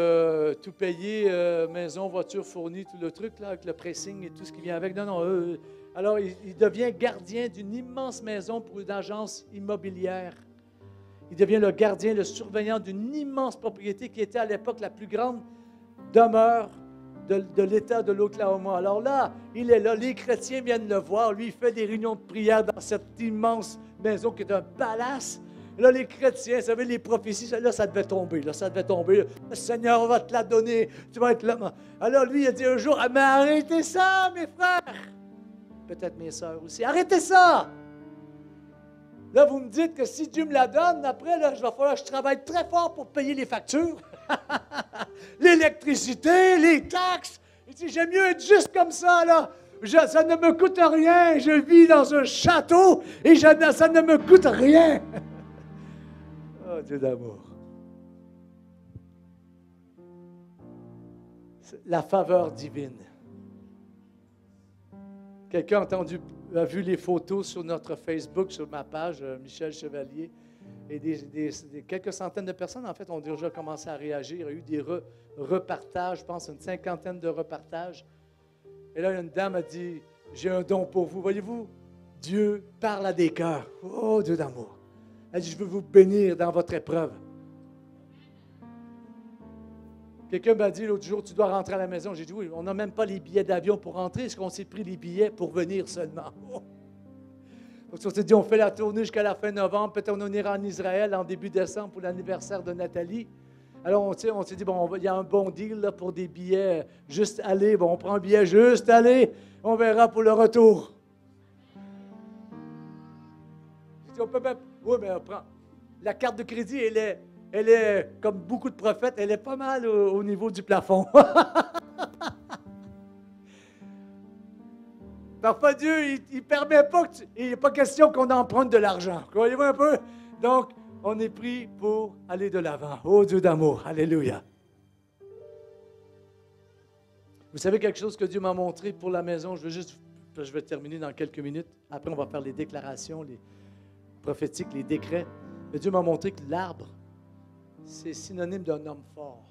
tout payé, maison, voiture fournie, tout le truc, là, avec le pressing et tout ce qui vient avec. Non. Alors, il devient gardien d'une immense maison pour une agence immobilière. Il devient le gardien, le surveillant d'une immense propriété qui était à l'époque la plus grande demeure de l'État de l'Oklahoma. Alors là, il est là, les chrétiens viennent le voir, lui il fait des réunions de prière dans cette immense maison qui est un palace. Là, les chrétiens, vous savez, les prophéties, là, ça devait tomber, là, ça devait tomber. Le Seigneur va te la donner, tu vas être là. Alors lui, il a dit un jour, ah, mais arrêtez ça, mes frères. Peut-être mes sœurs aussi, arrêtez ça. Là, vous me dites que si Dieu me la donne, après, là, il va falloir que je travaille très fort pour payer les factures. L'électricité, les taxes. Il dit, j'aime mieux être juste comme ça, là. Ça ne me coûte rien. Je vis dans un château et ça ne me coûte rien. Oh, Dieu d'amour. La faveur divine. Quelqu'un a vu les photos sur notre Facebook, sur ma page, Michel Chevalier, et quelques centaines de personnes, en fait, ont déjà commencé à réagir. Il y a eu des repartages, je pense une 50aine de repartages. Et là, une dame a dit, j'ai un don pour vous. Voyez-vous, Dieu parle à des cœurs. Oh, Dieu d'amour. Elle dit, je veux vous bénir dans votre épreuve. Quelqu'un m'a dit l'autre jour, tu dois rentrer à la maison. J'ai dit, oui, on n'a même pas les billets d'avion pour rentrer. Est-ce qu'on s'est pris les billets pour venir seulement? Oh. Donc, on s'est dit, on fait la tournée jusqu'à la fin novembre. Peut-être on ira en Israël en début décembre pour l'anniversaire de Nathalie. Alors, on s'est dit, bon, il y a un bon deal là, pour des billets juste aller. Bon, on prend un billet juste aller. On verra pour le retour. J'ai dit, on peut même... Oui, mais on prend... La carte de crédit, elle est, comme beaucoup de prophètes, elle est pas mal au niveau du plafond. Parfois, Dieu, il ne permet pas il n'est pas question qu'on emprunte de l'argent. Voyez-vous un peu? Donc, on est pris pour aller de l'avant. Oh Dieu d'amour, alléluia. Vous savez quelque chose que Dieu m'a montré pour la maison? Je vais terminer dans quelques minutes. Après, on va faire les déclarations, les prophétiques, les décrets. Mais Dieu m'a montré que l'arbre, c'est synonyme d'un homme fort.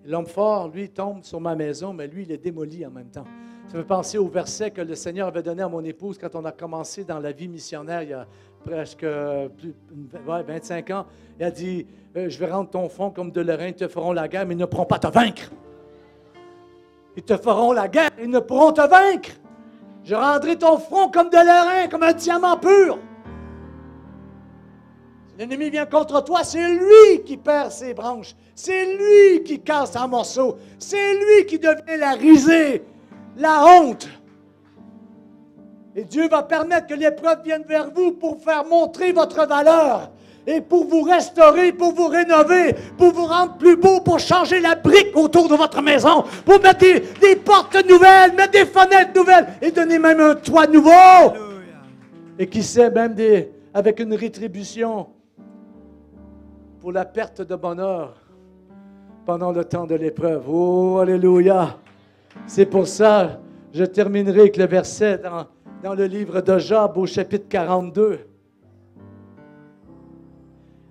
L'homme fort, lui, tombe sur ma maison, mais lui, il est démoli en même temps. Ça me fait penser au verset que le Seigneur avait donné à mon épouse quand on a commencé dans la vie missionnaire il y a presque 25 ans. Il a dit, je vais rendre ton front comme de l'airain, ils te feront la guerre, mais ils ne pourront pas te vaincre. Ils te feront la guerre, ils ne pourront te vaincre. Je rendrai ton front comme de l'airain, comme un diamant pur. L'ennemi vient contre toi, c'est lui qui perd ses branches. C'est lui qui casse en morceaux. C'est lui qui devient la risée, la honte. Et Dieu va permettre que l'épreuve vienne vers vous pour faire montrer votre valeur et pour vous restaurer, pour vous rénover, pour vous rendre plus beau, pour changer la brique autour de votre maison, pour mettre des portes nouvelles, mettre des fenêtres nouvelles et donner même un toit nouveau. Alléluia. Et qui sait, même avec une rétribution pour la perte de bonheur pendant le temps de l'épreuve. Oh, alléluia! C'est pour ça, je terminerai avec le verset dans le livre de Job au chapitre 42.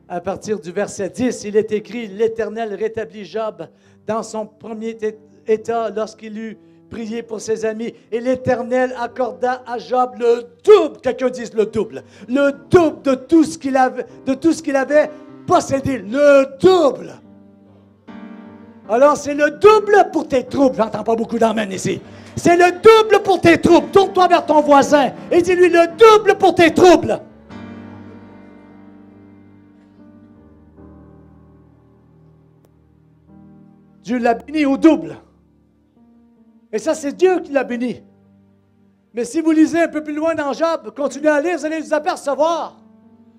À partir du verset 10, il est écrit, l'Éternel rétablit Job dans son premier état lorsqu'il eut prié pour ses amis. Et l'Éternel accorda à Job le double, quelqu'un dise le double de tout ce qu'il avait possédé, le double. Alors, c'est le double pour tes troubles. J'entends pas beaucoup d'amen ici. C'est le double pour tes troubles. Tourne-toi vers ton voisin et dis-lui le double pour tes troubles. Dieu l'a béni au double. Et ça, c'est Dieu qui l'a béni. Mais si vous lisez un peu plus loin dans Job, continuez à lire, vous allez vous apercevoir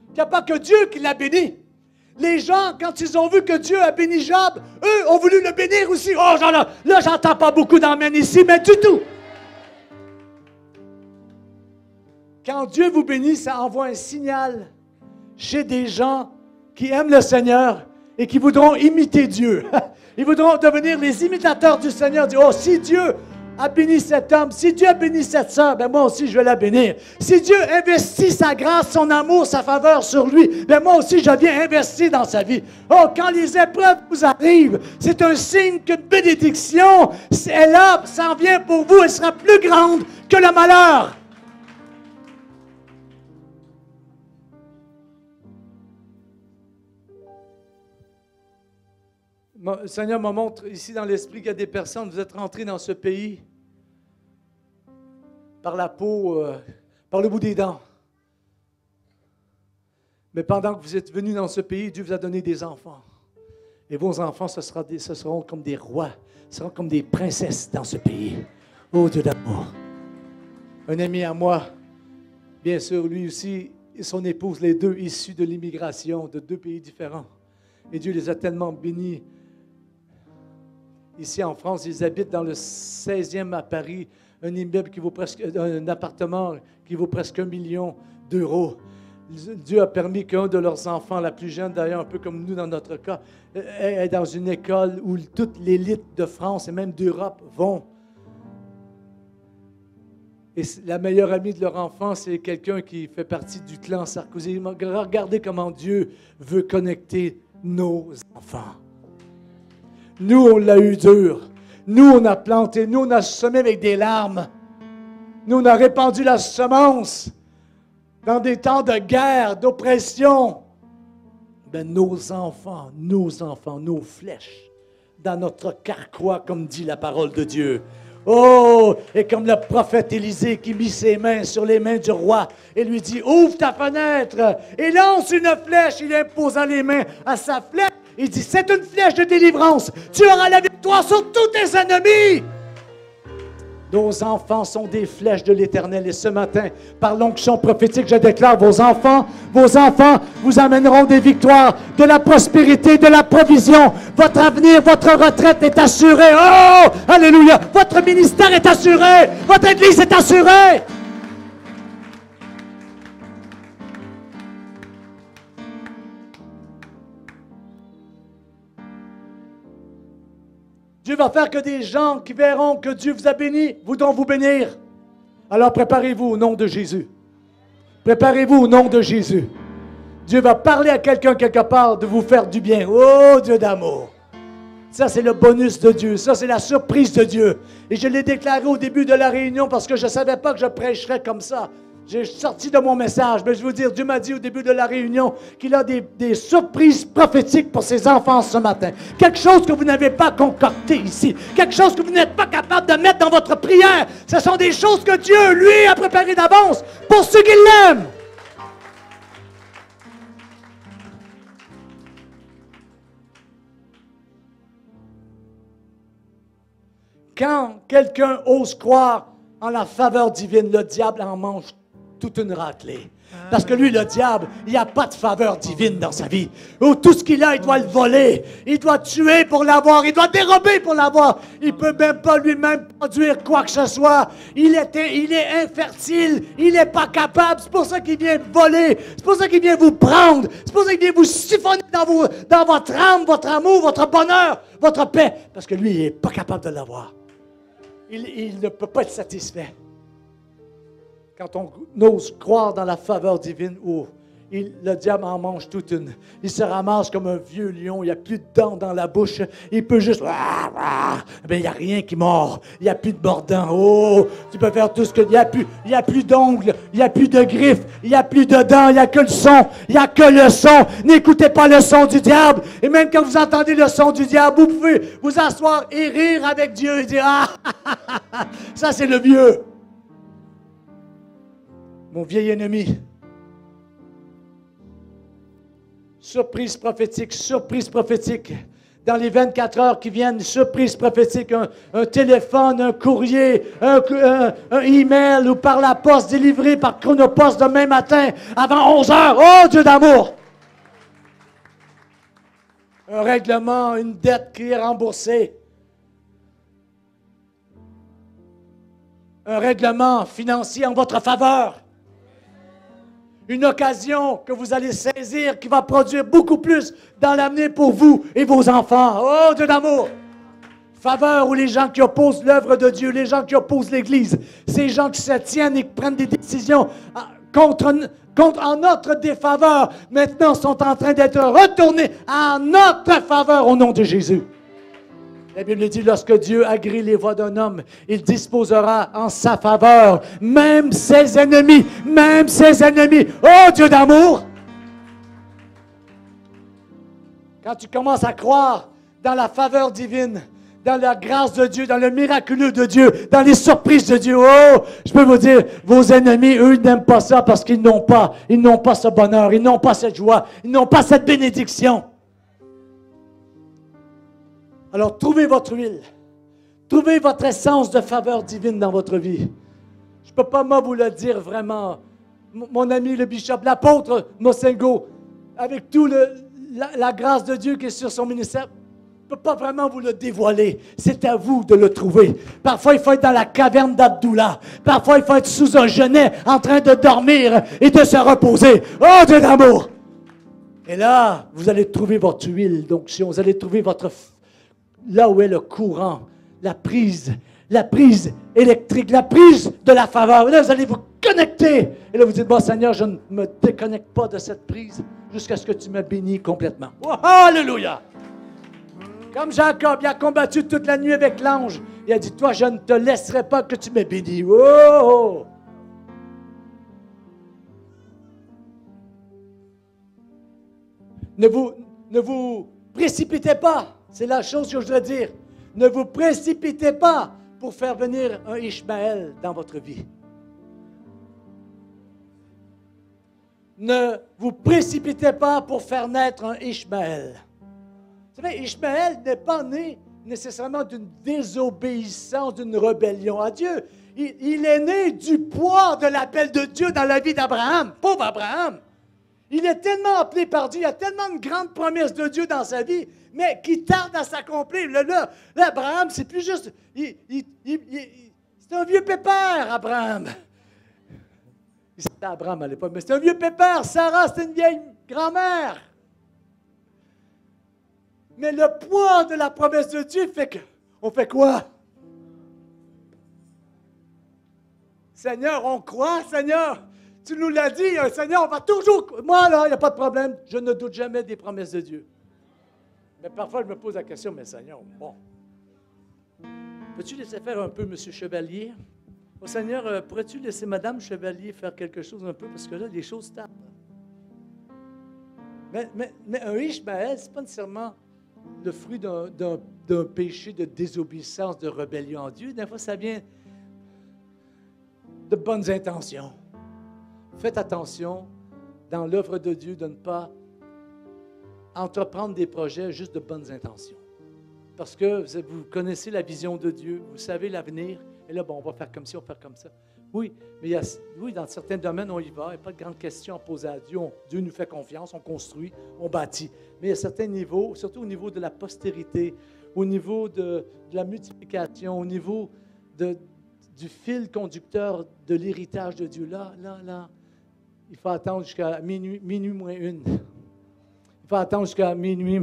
qu'il n'y a pas que Dieu qui l'a béni. Les gens, quand ils ont vu que Dieu a béni Job, eux ont voulu le bénir aussi. Oh, là, j'entends pas beaucoup d'amen ici, mais du tout. Quand Dieu vous bénit, ça envoie un signal chez des gens qui aiment le Seigneur et qui voudront imiter Dieu. Ils voudront devenir les imitateurs du Seigneur. Dire, oh, si Dieu a béni cet homme, si Dieu a béni cette sœur, ben moi aussi je vais la bénir. Si Dieu investit sa grâce, son amour, sa faveur sur lui, ben moi aussi je viens investir dans sa vie. Oh, quand les épreuves vous arrivent, c'est un signe qu'une bénédiction est là, s'en vient pour vous, elle sera plus grande que le malheur. Le Seigneur me montre ici dans l'esprit qu'il y a des personnes, vous êtes rentrés dans ce pays par la peau, par le bout des dents. Mais pendant que vous êtes venus dans ce pays, Dieu vous a donné des enfants. Et vos enfants, ce seront comme des rois, ce seront comme des princesses dans ce pays. Oh Dieu d'amour. Un ami à moi, bien sûr, lui aussi, et son épouse, les deux issus de l'immigration de 2 pays différents. Et Dieu les a tellement bénis. Ici en France, ils habitent dans le 16e à Paris, un immeuble qui vaut presque, un appartement qui vaut presque 1 million d'euros. Dieu a permis qu'un de leurs enfants, la plus jeune d'ailleurs, un peu comme nous dans notre cas, est dans une école où toute l'élite de France et même d'Europe vont. Et la meilleure amie de leur enfant, c'est quelqu'un qui fait partie du clan Sarkozy. Regardez comment Dieu veut connecter nos enfants. Nous, on l'a eu dur. Nous, on a planté. Nous, on a semé avec des larmes. Nous, on a répandu la semence dans des temps de guerre, d'oppression. Ben, nos enfants, nos flèches, dans notre carquois, comme dit la parole de Dieu. Oh, et comme le prophète Élisée qui mit ses mains sur les mains du roi et lui dit, ouvre ta fenêtre et lance une flèche. Il imposa les mains à sa flèche. Il dit, c'est une flèche de délivrance. Tu auras la victoire sur tous tes ennemis. Nos enfants sont des flèches de l'Éternel. Et ce matin, par l'onction prophétique, je déclare vos enfants vous amèneront des victoires, de la prospérité, de la provision. Votre avenir, votre retraite est assurée. Oh, alléluia. Votre ministère est assuré. Votre église est assurée. Dieu va faire que des gens qui verront que Dieu vous a béni voudront vous bénir. Alors préparez-vous au nom de Jésus. Préparez-vous au nom de Jésus. Dieu va parler à quelqu'un quelque part de vous faire du bien. Oh Dieu d'amour. Ça c'est le bonus de Dieu. Ça c'est la surprise de Dieu. Et je l'ai déclaré au début de la réunion parce que je ne savais pas que je prêcherais comme ça. J'ai sorti de mon message, mais je veux dire, Dieu m'a dit au début de la réunion qu'il a des surprises prophétiques pour ses enfants ce matin. Quelque chose que vous n'avez pas concocté ici. Quelque chose que vous n'êtes pas capable de mettre dans votre prière. Ce sont des choses que Dieu, lui, a préparées d'avance pour ceux qui l'aiment. Quand quelqu'un ose croire en la faveur divine, le diable en mange toute une raclée. Parce que lui, le diable, il n'y a pas de faveur divine dans sa vie. Ou tout ce qu'il a, il doit le voler. Il doit tuer pour l'avoir. Il doit dérober pour l'avoir. Il ne peut même pas lui-même produire quoi que ce soit. Il est infertile. Il n'est pas capable. C'est pour ça qu'il vient voler. C'est pour ça qu'il vient vous prendre. C'est pour ça qu'il vient vous siphonner dans votre âme, votre amour, votre bonheur, votre paix. Parce que lui, il n'est pas capable de l'avoir. Il ne peut pas être satisfait. Quand on ose croire dans la faveur divine, le diable en mange toute une. Il se ramasse comme un vieux lion, il n'y a plus de dents dans la bouche. Il peut juste... Mais il n'y a rien qui mord. Il n'y a plus de mordant. Oh, tu peux faire tout ce que... Il n'y a plus d'ongles, il n'y a plus de griffes, il n'y a plus de dents, il n'y a que le son. Il n'y a que le son. N'écoutez pas le son du diable. Et même quand vous entendez le son du diable, vous pouvez vous asseoir et rire avec Dieu et dire, ça c'est le vieux. Mon vieil ennemi. Surprise prophétique. Dans les 24 heures qui viennent, surprise prophétique, un téléphone, un courrier, un email ou par la poste délivré par Chronopost demain matin avant 11 heures. Oh Dieu d'amour! Un règlement, une dette qui est remboursée. Un règlement financier en votre faveur. Une occasion que vous allez saisir qui va produire beaucoup plus dans l'avenir pour vous et vos enfants. Oh, Dieu d'amour! Faveur où les gens qui opposent l'œuvre de Dieu, les gens qui opposent l'Église, ces gens qui se tiennent et qui prennent des décisions en notre défaveur, maintenant sont en train d'être retournés en notre faveur au nom de Jésus. La Bible dit, lorsque Dieu agrée les voies d'un homme, il disposera en sa faveur même ses ennemis. Oh Dieu d'amour! Quand tu commences à croire dans la faveur divine, dans la grâce de Dieu, dans le miraculeux de Dieu, dans les surprises de Dieu. Oh, je peux vous dire, vos ennemis, eux, ils n'aiment pas ça parce qu'ils n'ont pas ce bonheur, ils n'ont pas cette joie, ils n'ont pas cette bénédiction. Alors, trouvez votre huile. Trouvez votre essence de faveur divine dans votre vie. Je ne peux pas, moi, vous le dire vraiment. Mon ami le bishop, l'apôtre Mosengo, avec toute la grâce de Dieu qui est sur son ministère, je ne peux pas vraiment vous le dévoiler. C'est à vous de le trouver. Parfois, il faut être dans la caverne d'Abdullah. Parfois, il faut être sous un genêt en train de dormir et de se reposer. Oh, Dieu d'amour! Et là, vous allez trouver votre huile d'onction. Vous allez trouver là où est le courant, la prise électrique, la prise de la faveur. Et là, vous allez vous connecter. Et là, vous dites, bon, Seigneur, je ne me déconnecte pas de cette prise jusqu'à ce que tu me bénis complètement. Oh, alléluia! Comme Jacob, il a combattu toute la nuit avec l'ange. Il a dit, toi, je ne te laisserai pas que tu me bénis. Oh! Ne vous précipitez pas. C'est la chose que je voudrais dire. Ne vous précipitez pas pour faire venir un Ishmaël dans votre vie. Ne vous précipitez pas pour faire naître un Ishmaël. Vous savez, Ishmaël n'est pas né nécessairement d'une désobéissance, d'une rébellion à Dieu. Il est né du poids de l'appel de Dieu dans la vie d'Abraham. Pauvre Abraham! Il est tellement appelé par Dieu, il y a tellement de grandes promesses de Dieu dans sa vie, mais qui tardent à s'accomplir. Là, Abraham, c'est plus juste... c'est un vieux pépère, Abraham. C'était Abraham à l'époque, mais c'est un vieux pépère. Sarah, c'était une vieille grand-mère. Mais le poids de la promesse de Dieu fait que... On fait quoi? Seigneur, on croit, Seigneur. Tu nous l'as dit, Seigneur, on va toujours... Moi, là, il n'y a pas de problème. Je ne doute jamais des promesses de Dieu. Mais parfois, je me pose la question, mais Seigneur, bon. Peux-tu laisser faire un peu M. Chevalier? Oh, Seigneur, pourrais-tu laisser Mme Chevalier faire quelque chose un peu? Parce que là, les choses tardent. Mais un Ishmaël, ce n'est pas nécessairement le fruit d'un péché de désobéissance, de rébellion en Dieu. Des fois, ça vient de bonnes intentions. Faites attention, dans l'œuvre de Dieu, de ne pas entreprendre des projets juste de bonnes intentions. Parce que vous connaissez la vision de Dieu, vous savez l'avenir, et là, bon, on va faire comme ci, on va faire comme ça. Oui, mais oui, dans certains domaines, on y va, il n'y a pas de grandes questions à poser à Dieu. Dieu nous fait confiance, on construit, on bâtit. Mais il y a certains niveaux, surtout au niveau de la postérité, au niveau de la multiplication, au niveau du fil conducteur de l'héritage de Dieu. Là, il faut attendre jusqu'à minuit moins une. Il faut attendre jusqu'à minuit,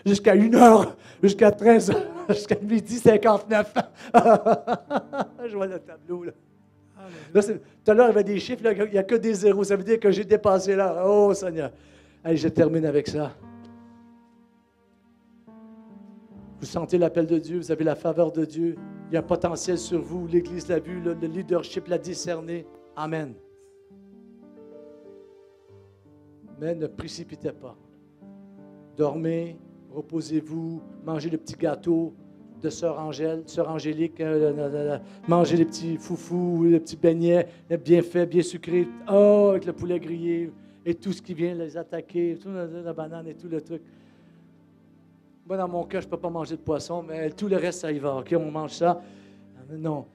jusqu'à 1 heure, jusqu'à 13 heures, jusqu'à midi 59. Je vois le tableau, là. Là tout à l'heure, il y avait des chiffres, là, il n'y a que des zéros. Ça veut dire que j'ai dépassé là. Oh, Seigneur. Allez, je termine avec ça. Vous sentez l'appel de Dieu, vous avez la faveur de Dieu. Il y a un potentiel sur vous. L'Église l'a vu, le leadership l'a discerné. Amen. Mais ne précipitez pas. Dormez, reposez-vous, mangez le petit gâteau de Sœur Angélique, mangez les petits foufous, les petits beignets, bien faits, bien sucrés, avec le poulet grillé et tout ce qui vient les attaquer, tout la banane et tout le truc. Moi, dans mon cas, je ne peux pas manger de poisson, mais tout le reste, ça y va. OK, on mange ça. Non.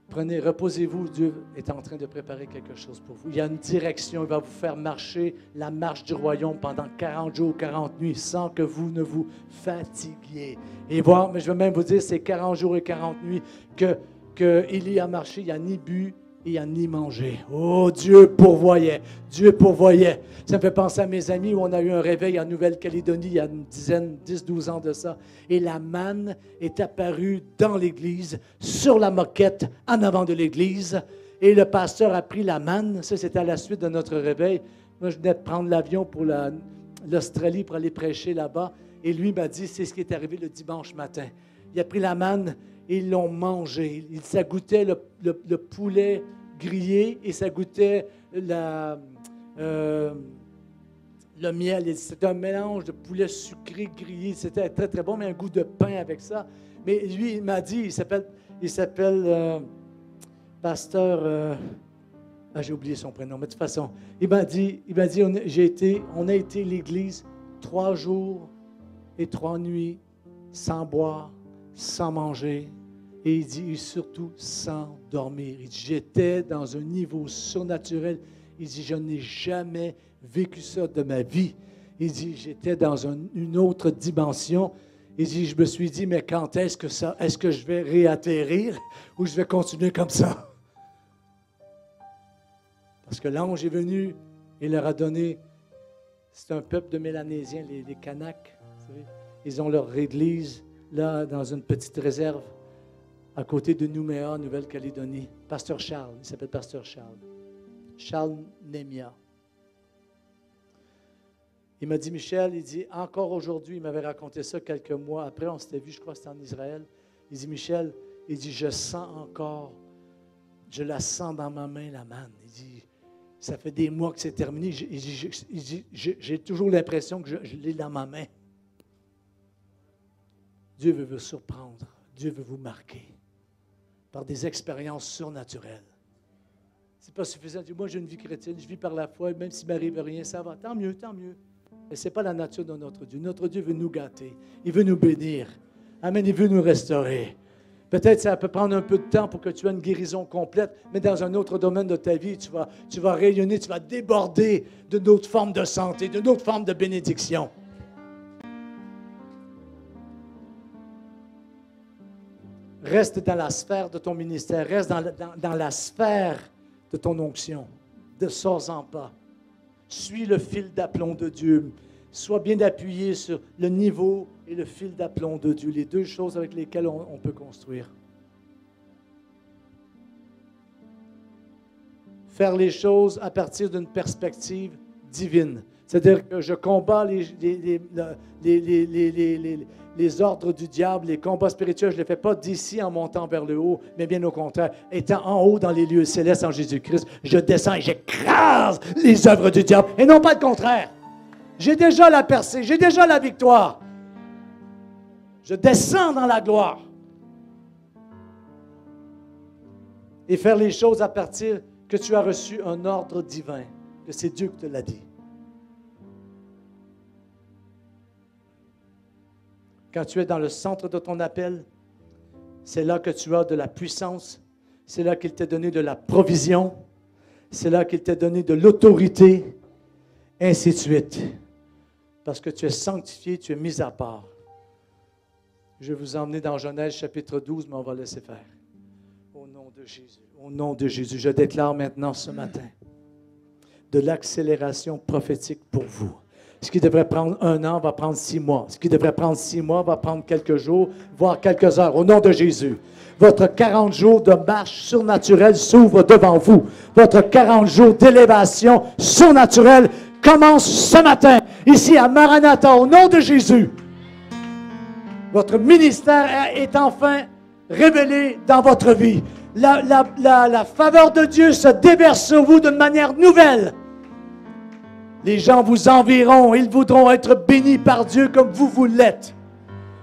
Prenez, reposez-vous, Dieu est en train de préparer quelque chose pour vous. Il y a une direction, il va vous faire marcher la marche du royaume pendant 40 jours, 40 nuits, sans que vous ne vous fatiguiez. Et voir, mais je veux même vous dire, c'est 40 jours et 40 nuits que Élie a marché, il n'y a ni bu et il n'y a ni mangé. Oh, Dieu pourvoyait, Dieu pourvoyait. Ça me fait penser à mes amis où on a eu un réveil en Nouvelle-Calédonie il y a une dizaine, 10-12 ans de ça. Et la manne est apparue dans l'église, sur la moquette, en avant de l'église. Et le pasteur a pris la manne. Ça, c'était à la suite de notre réveil. Moi, je venais de prendre l'avion pour l'Australie pour aller prêcher là-bas. Et lui m'a dit, c'est ce qui est arrivé le dimanche matin. Il a pris la manne et ils l'ont mangé. Ça goûtait le poulet grillé et ça goûtait le miel. C'était un mélange de poulet sucré, grillé. C'était très, très bon, mais un goût de pain avec ça. Mais lui, il m'a dit, il s'appelle Pasteur... j'ai oublié son prénom, mais de toute façon, il m'a dit, on a été à l'église 3 jours et 3 nuits sans boire, sans manger, et il dit, et surtout sans dormir. Il dit, j'étais dans un niveau surnaturel. Il dit, je n'ai jamais vécu ça de ma vie. Il dit, j'étais dans une autre dimension. Il dit, je me suis dit, mais quand est-ce que je vais réatterrir ou je vais continuer comme ça? Parce que l'ange est venu et leur a donné, c'est un peuple de Mélanésiens, les Kanaks, vous savez, ils ont leur église là dans une petite réserve à côté de Nouméa, Nouvelle-Calédonie. Pasteur Charles, il s'appelle Pasteur Charles. Charles Némia. Il m'a dit, Michel, il dit, encore aujourd'hui, il m'avait raconté ça quelques mois après, on s'était vu, je crois que c'était en Israël. Il dit, Michel, il dit, je sens encore, je la sens dans ma main, la manne. Il dit, ça fait des mois que c'est terminé. Il dit, j'ai toujours l'impression que je l'ai dans ma main. Dieu veut vous surprendre. Dieu veut vous marquer par des expériences surnaturelles. Ce n'est pas suffisant. Moi, j'ai une vie chrétienne, je vis par la foi, même s'il ne m'arrive rien, ça va. Tant mieux, tant mieux. Mais ce n'est pas la nature de notre Dieu. Notre Dieu veut nous gâter. Il veut nous bénir. Amen, il veut nous restaurer. Peut-être ça peut prendre un peu de temps pour que tu aies une guérison complète, mais dans un autre domaine de ta vie, tu vas rayonner, tu vas déborder d'une autre forme de santé, d'une autre forme de bénédiction. Reste dans la sphère de ton ministère, reste dans la sphère de ton onction. Ne sors-en pas. Suis le fil d'aplomb de Dieu. Sois bien appuyé sur le niveau et le fil d'aplomb de Dieu, les deux choses avec lesquelles on peut construire. Faire les choses à partir d'une perspective divine. C'est-à-dire que je combats les ordres du diable, les combats spirituels, je ne les fais pas d'ici en montant vers le haut, mais bien au contraire, étant en haut dans les lieux célestes en Jésus-Christ, je descends et j'écrase les œuvres du diable, et non pas le contraire. J'ai déjà la percée, j'ai déjà la victoire. Je descends dans la gloire. Et faire les choses à partir que tu as reçu un ordre divin, que c'est Dieu qui te l'a dit. Quand tu es dans le centre de ton appel, c'est là que tu as de la puissance, c'est là qu'il t'a donné de la provision, c'est là qu'il t'a donné de l'autorité, ainsi de suite. Parce que tu es sanctifié, tu es mis à part. Je vais vous emmener dans Genèse chapitre 12, mais on va laisser faire. Au nom de Jésus. Au nom de Jésus, je déclare maintenant ce matin de l'accélération prophétique pour vous. Ce qui devrait prendre 1 an va prendre 6 mois. Ce qui devrait prendre 6 mois va prendre quelques jours, voire quelques heures. Au nom de Jésus. Votre 40 jours de marche surnaturelle s'ouvre devant vous. Votre 40 jours d'élévation surnaturelle commence ce matin, ici à Maranatha, au nom de Jésus. Votre ministère est enfin révélé dans votre vie. La faveur de Dieu se déverse sur vous d'une manière nouvelle. Les gens vous envieront, ils voudront être bénis par Dieu comme vous l'êtes.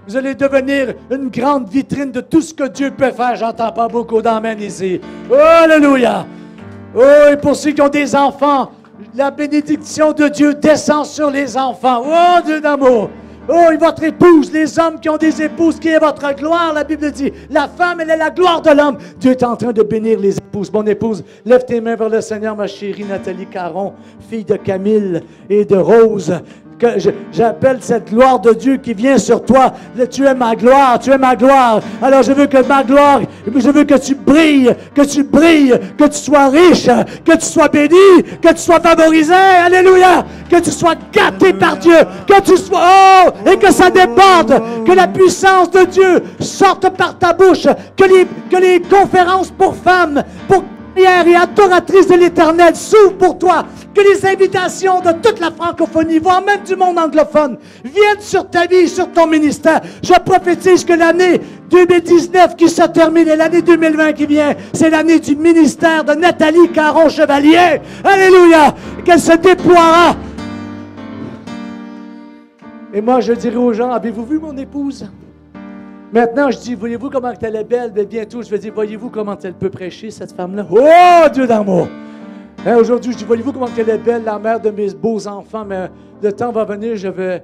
Vous allez devenir une grande vitrine de tout ce que Dieu peut faire. J'entends pas beaucoup d'amen ici. Oh, alléluia! Oh, et pour ceux qui ont des enfants, la bénédiction de Dieu descend sur les enfants. Oh, Dieu d'amour! Oh, et votre épouse, les hommes qui ont des épouses, qui est votre gloire, la Bible dit, la femme, elle est la gloire de l'homme. Dieu est en train de bénir les épouses. Mon épouse, lève tes mains vers le Seigneur, ma chérie Nathalie Caron, fille de Camille et de Rose. J'appelle cette gloire de Dieu qui vient sur toi. Tu es ma gloire, tu es ma gloire. Alors je veux que ma gloire, je veux que tu brilles, que tu sois riche, que tu sois béni, que tu sois favorisé. Alléluia. Que tu sois gâté par Dieu, que tu sois, et que ça déborde, que la puissance de Dieu sorte par ta bouche, que les conférences pour femmes, pour et adoratrice de l'Éternel s'ouvre pour toi, que les invitations de toute la francophonie, voire même du monde anglophone, viennent sur ta vie, sur ton ministère. Je prophétise que l'année 2019 qui se termine et l'année 2020 qui vient, c'est l'année du ministère de Nathalie Caron-Chevalier. Alléluia! Qu'elle se déploiera Et moi, je dirais aux gens, avez-vous vu mon épouse? Maintenant, je dis, voyez-vous comment elle est belle? Mais bientôt, je vais dire, voyez-vous comment elle peut prêcher, cette femme-là? Oh, Dieu d'amour! Hein, aujourd'hui, je dis, voyez-vous comment elle est belle, la mère de mes beaux enfants, mais le temps va venir, je vais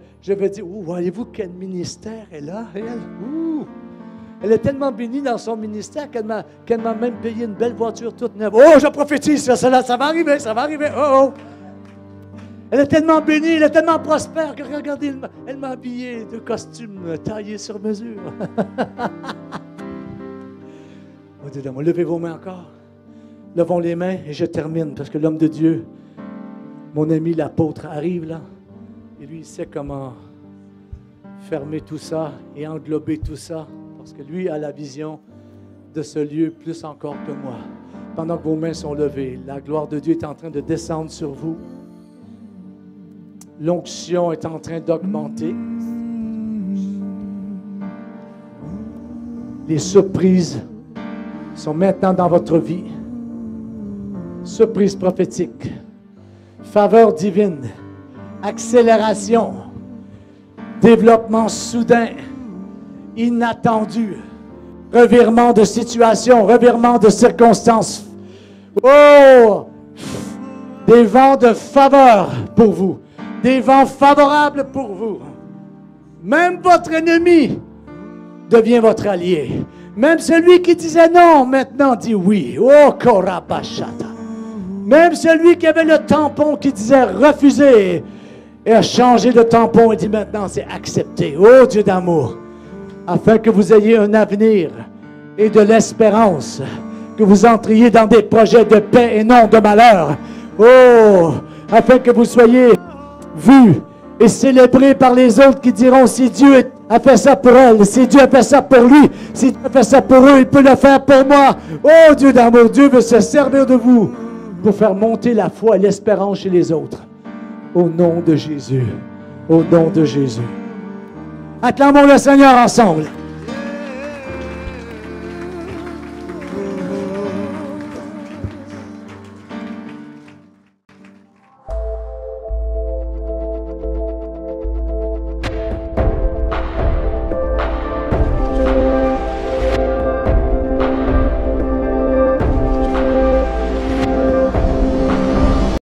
dire, oh, voyez-vous quel ministère elle a, elle? Ouh. Elle est tellement bénie dans son ministère qu'elle m'a même payé une belle voiture toute neuve. Oh, je prophétise, ça va arriver, oh, oh. Elle est tellement bénie, elle est tellement prospère que regardez, elle m'a habillé de costume taillé sur mesure. Oh Dieu d'amour, levez vos mains encore. Levons les mains et je termine parce que l'homme de Dieu, mon ami l'apôtre, arrive là. Et lui, il sait comment fermer tout ça et englober tout ça. Parce que lui a la vision de ce lieu plus encore que moi. Pendant que vos mains sont levées, la gloire de Dieu est en train de descendre sur vous. L'onction est en train d'augmenter. Les surprises sont maintenant dans votre vie. Surprise prophétique. Faveur divine. Accélération. Développement soudain. Inattendu. Revirement de situation. Revirement de circonstances. Oh! Des vents de faveur pour vous. Des vents favorables pour vous. Même votre ennemi devient votre allié. Même celui qui disait non, maintenant dit oui. Oh, Korabashata. Même celui qui avait le tampon qui disait refuser et a changé de tampon et dit maintenant c'est accepté. Oh, Dieu d'amour. Afin que vous ayez un avenir et de l'espérance. Que vous entriez dans des projets de paix et non de malheur. Oh, afin que vous soyez vu et célébré par les autres qui diront si Dieu a fait ça pour elle, si Dieu a fait ça pour lui, si Dieu a fait ça pour eux, il peut le faire pour moi. Oh Dieu d'amour, Dieu veut se servir de vous pour faire monter la foi et l'espérance chez les autres. Au nom de Jésus. Au nom de Jésus. Acclamons le Seigneur ensemble.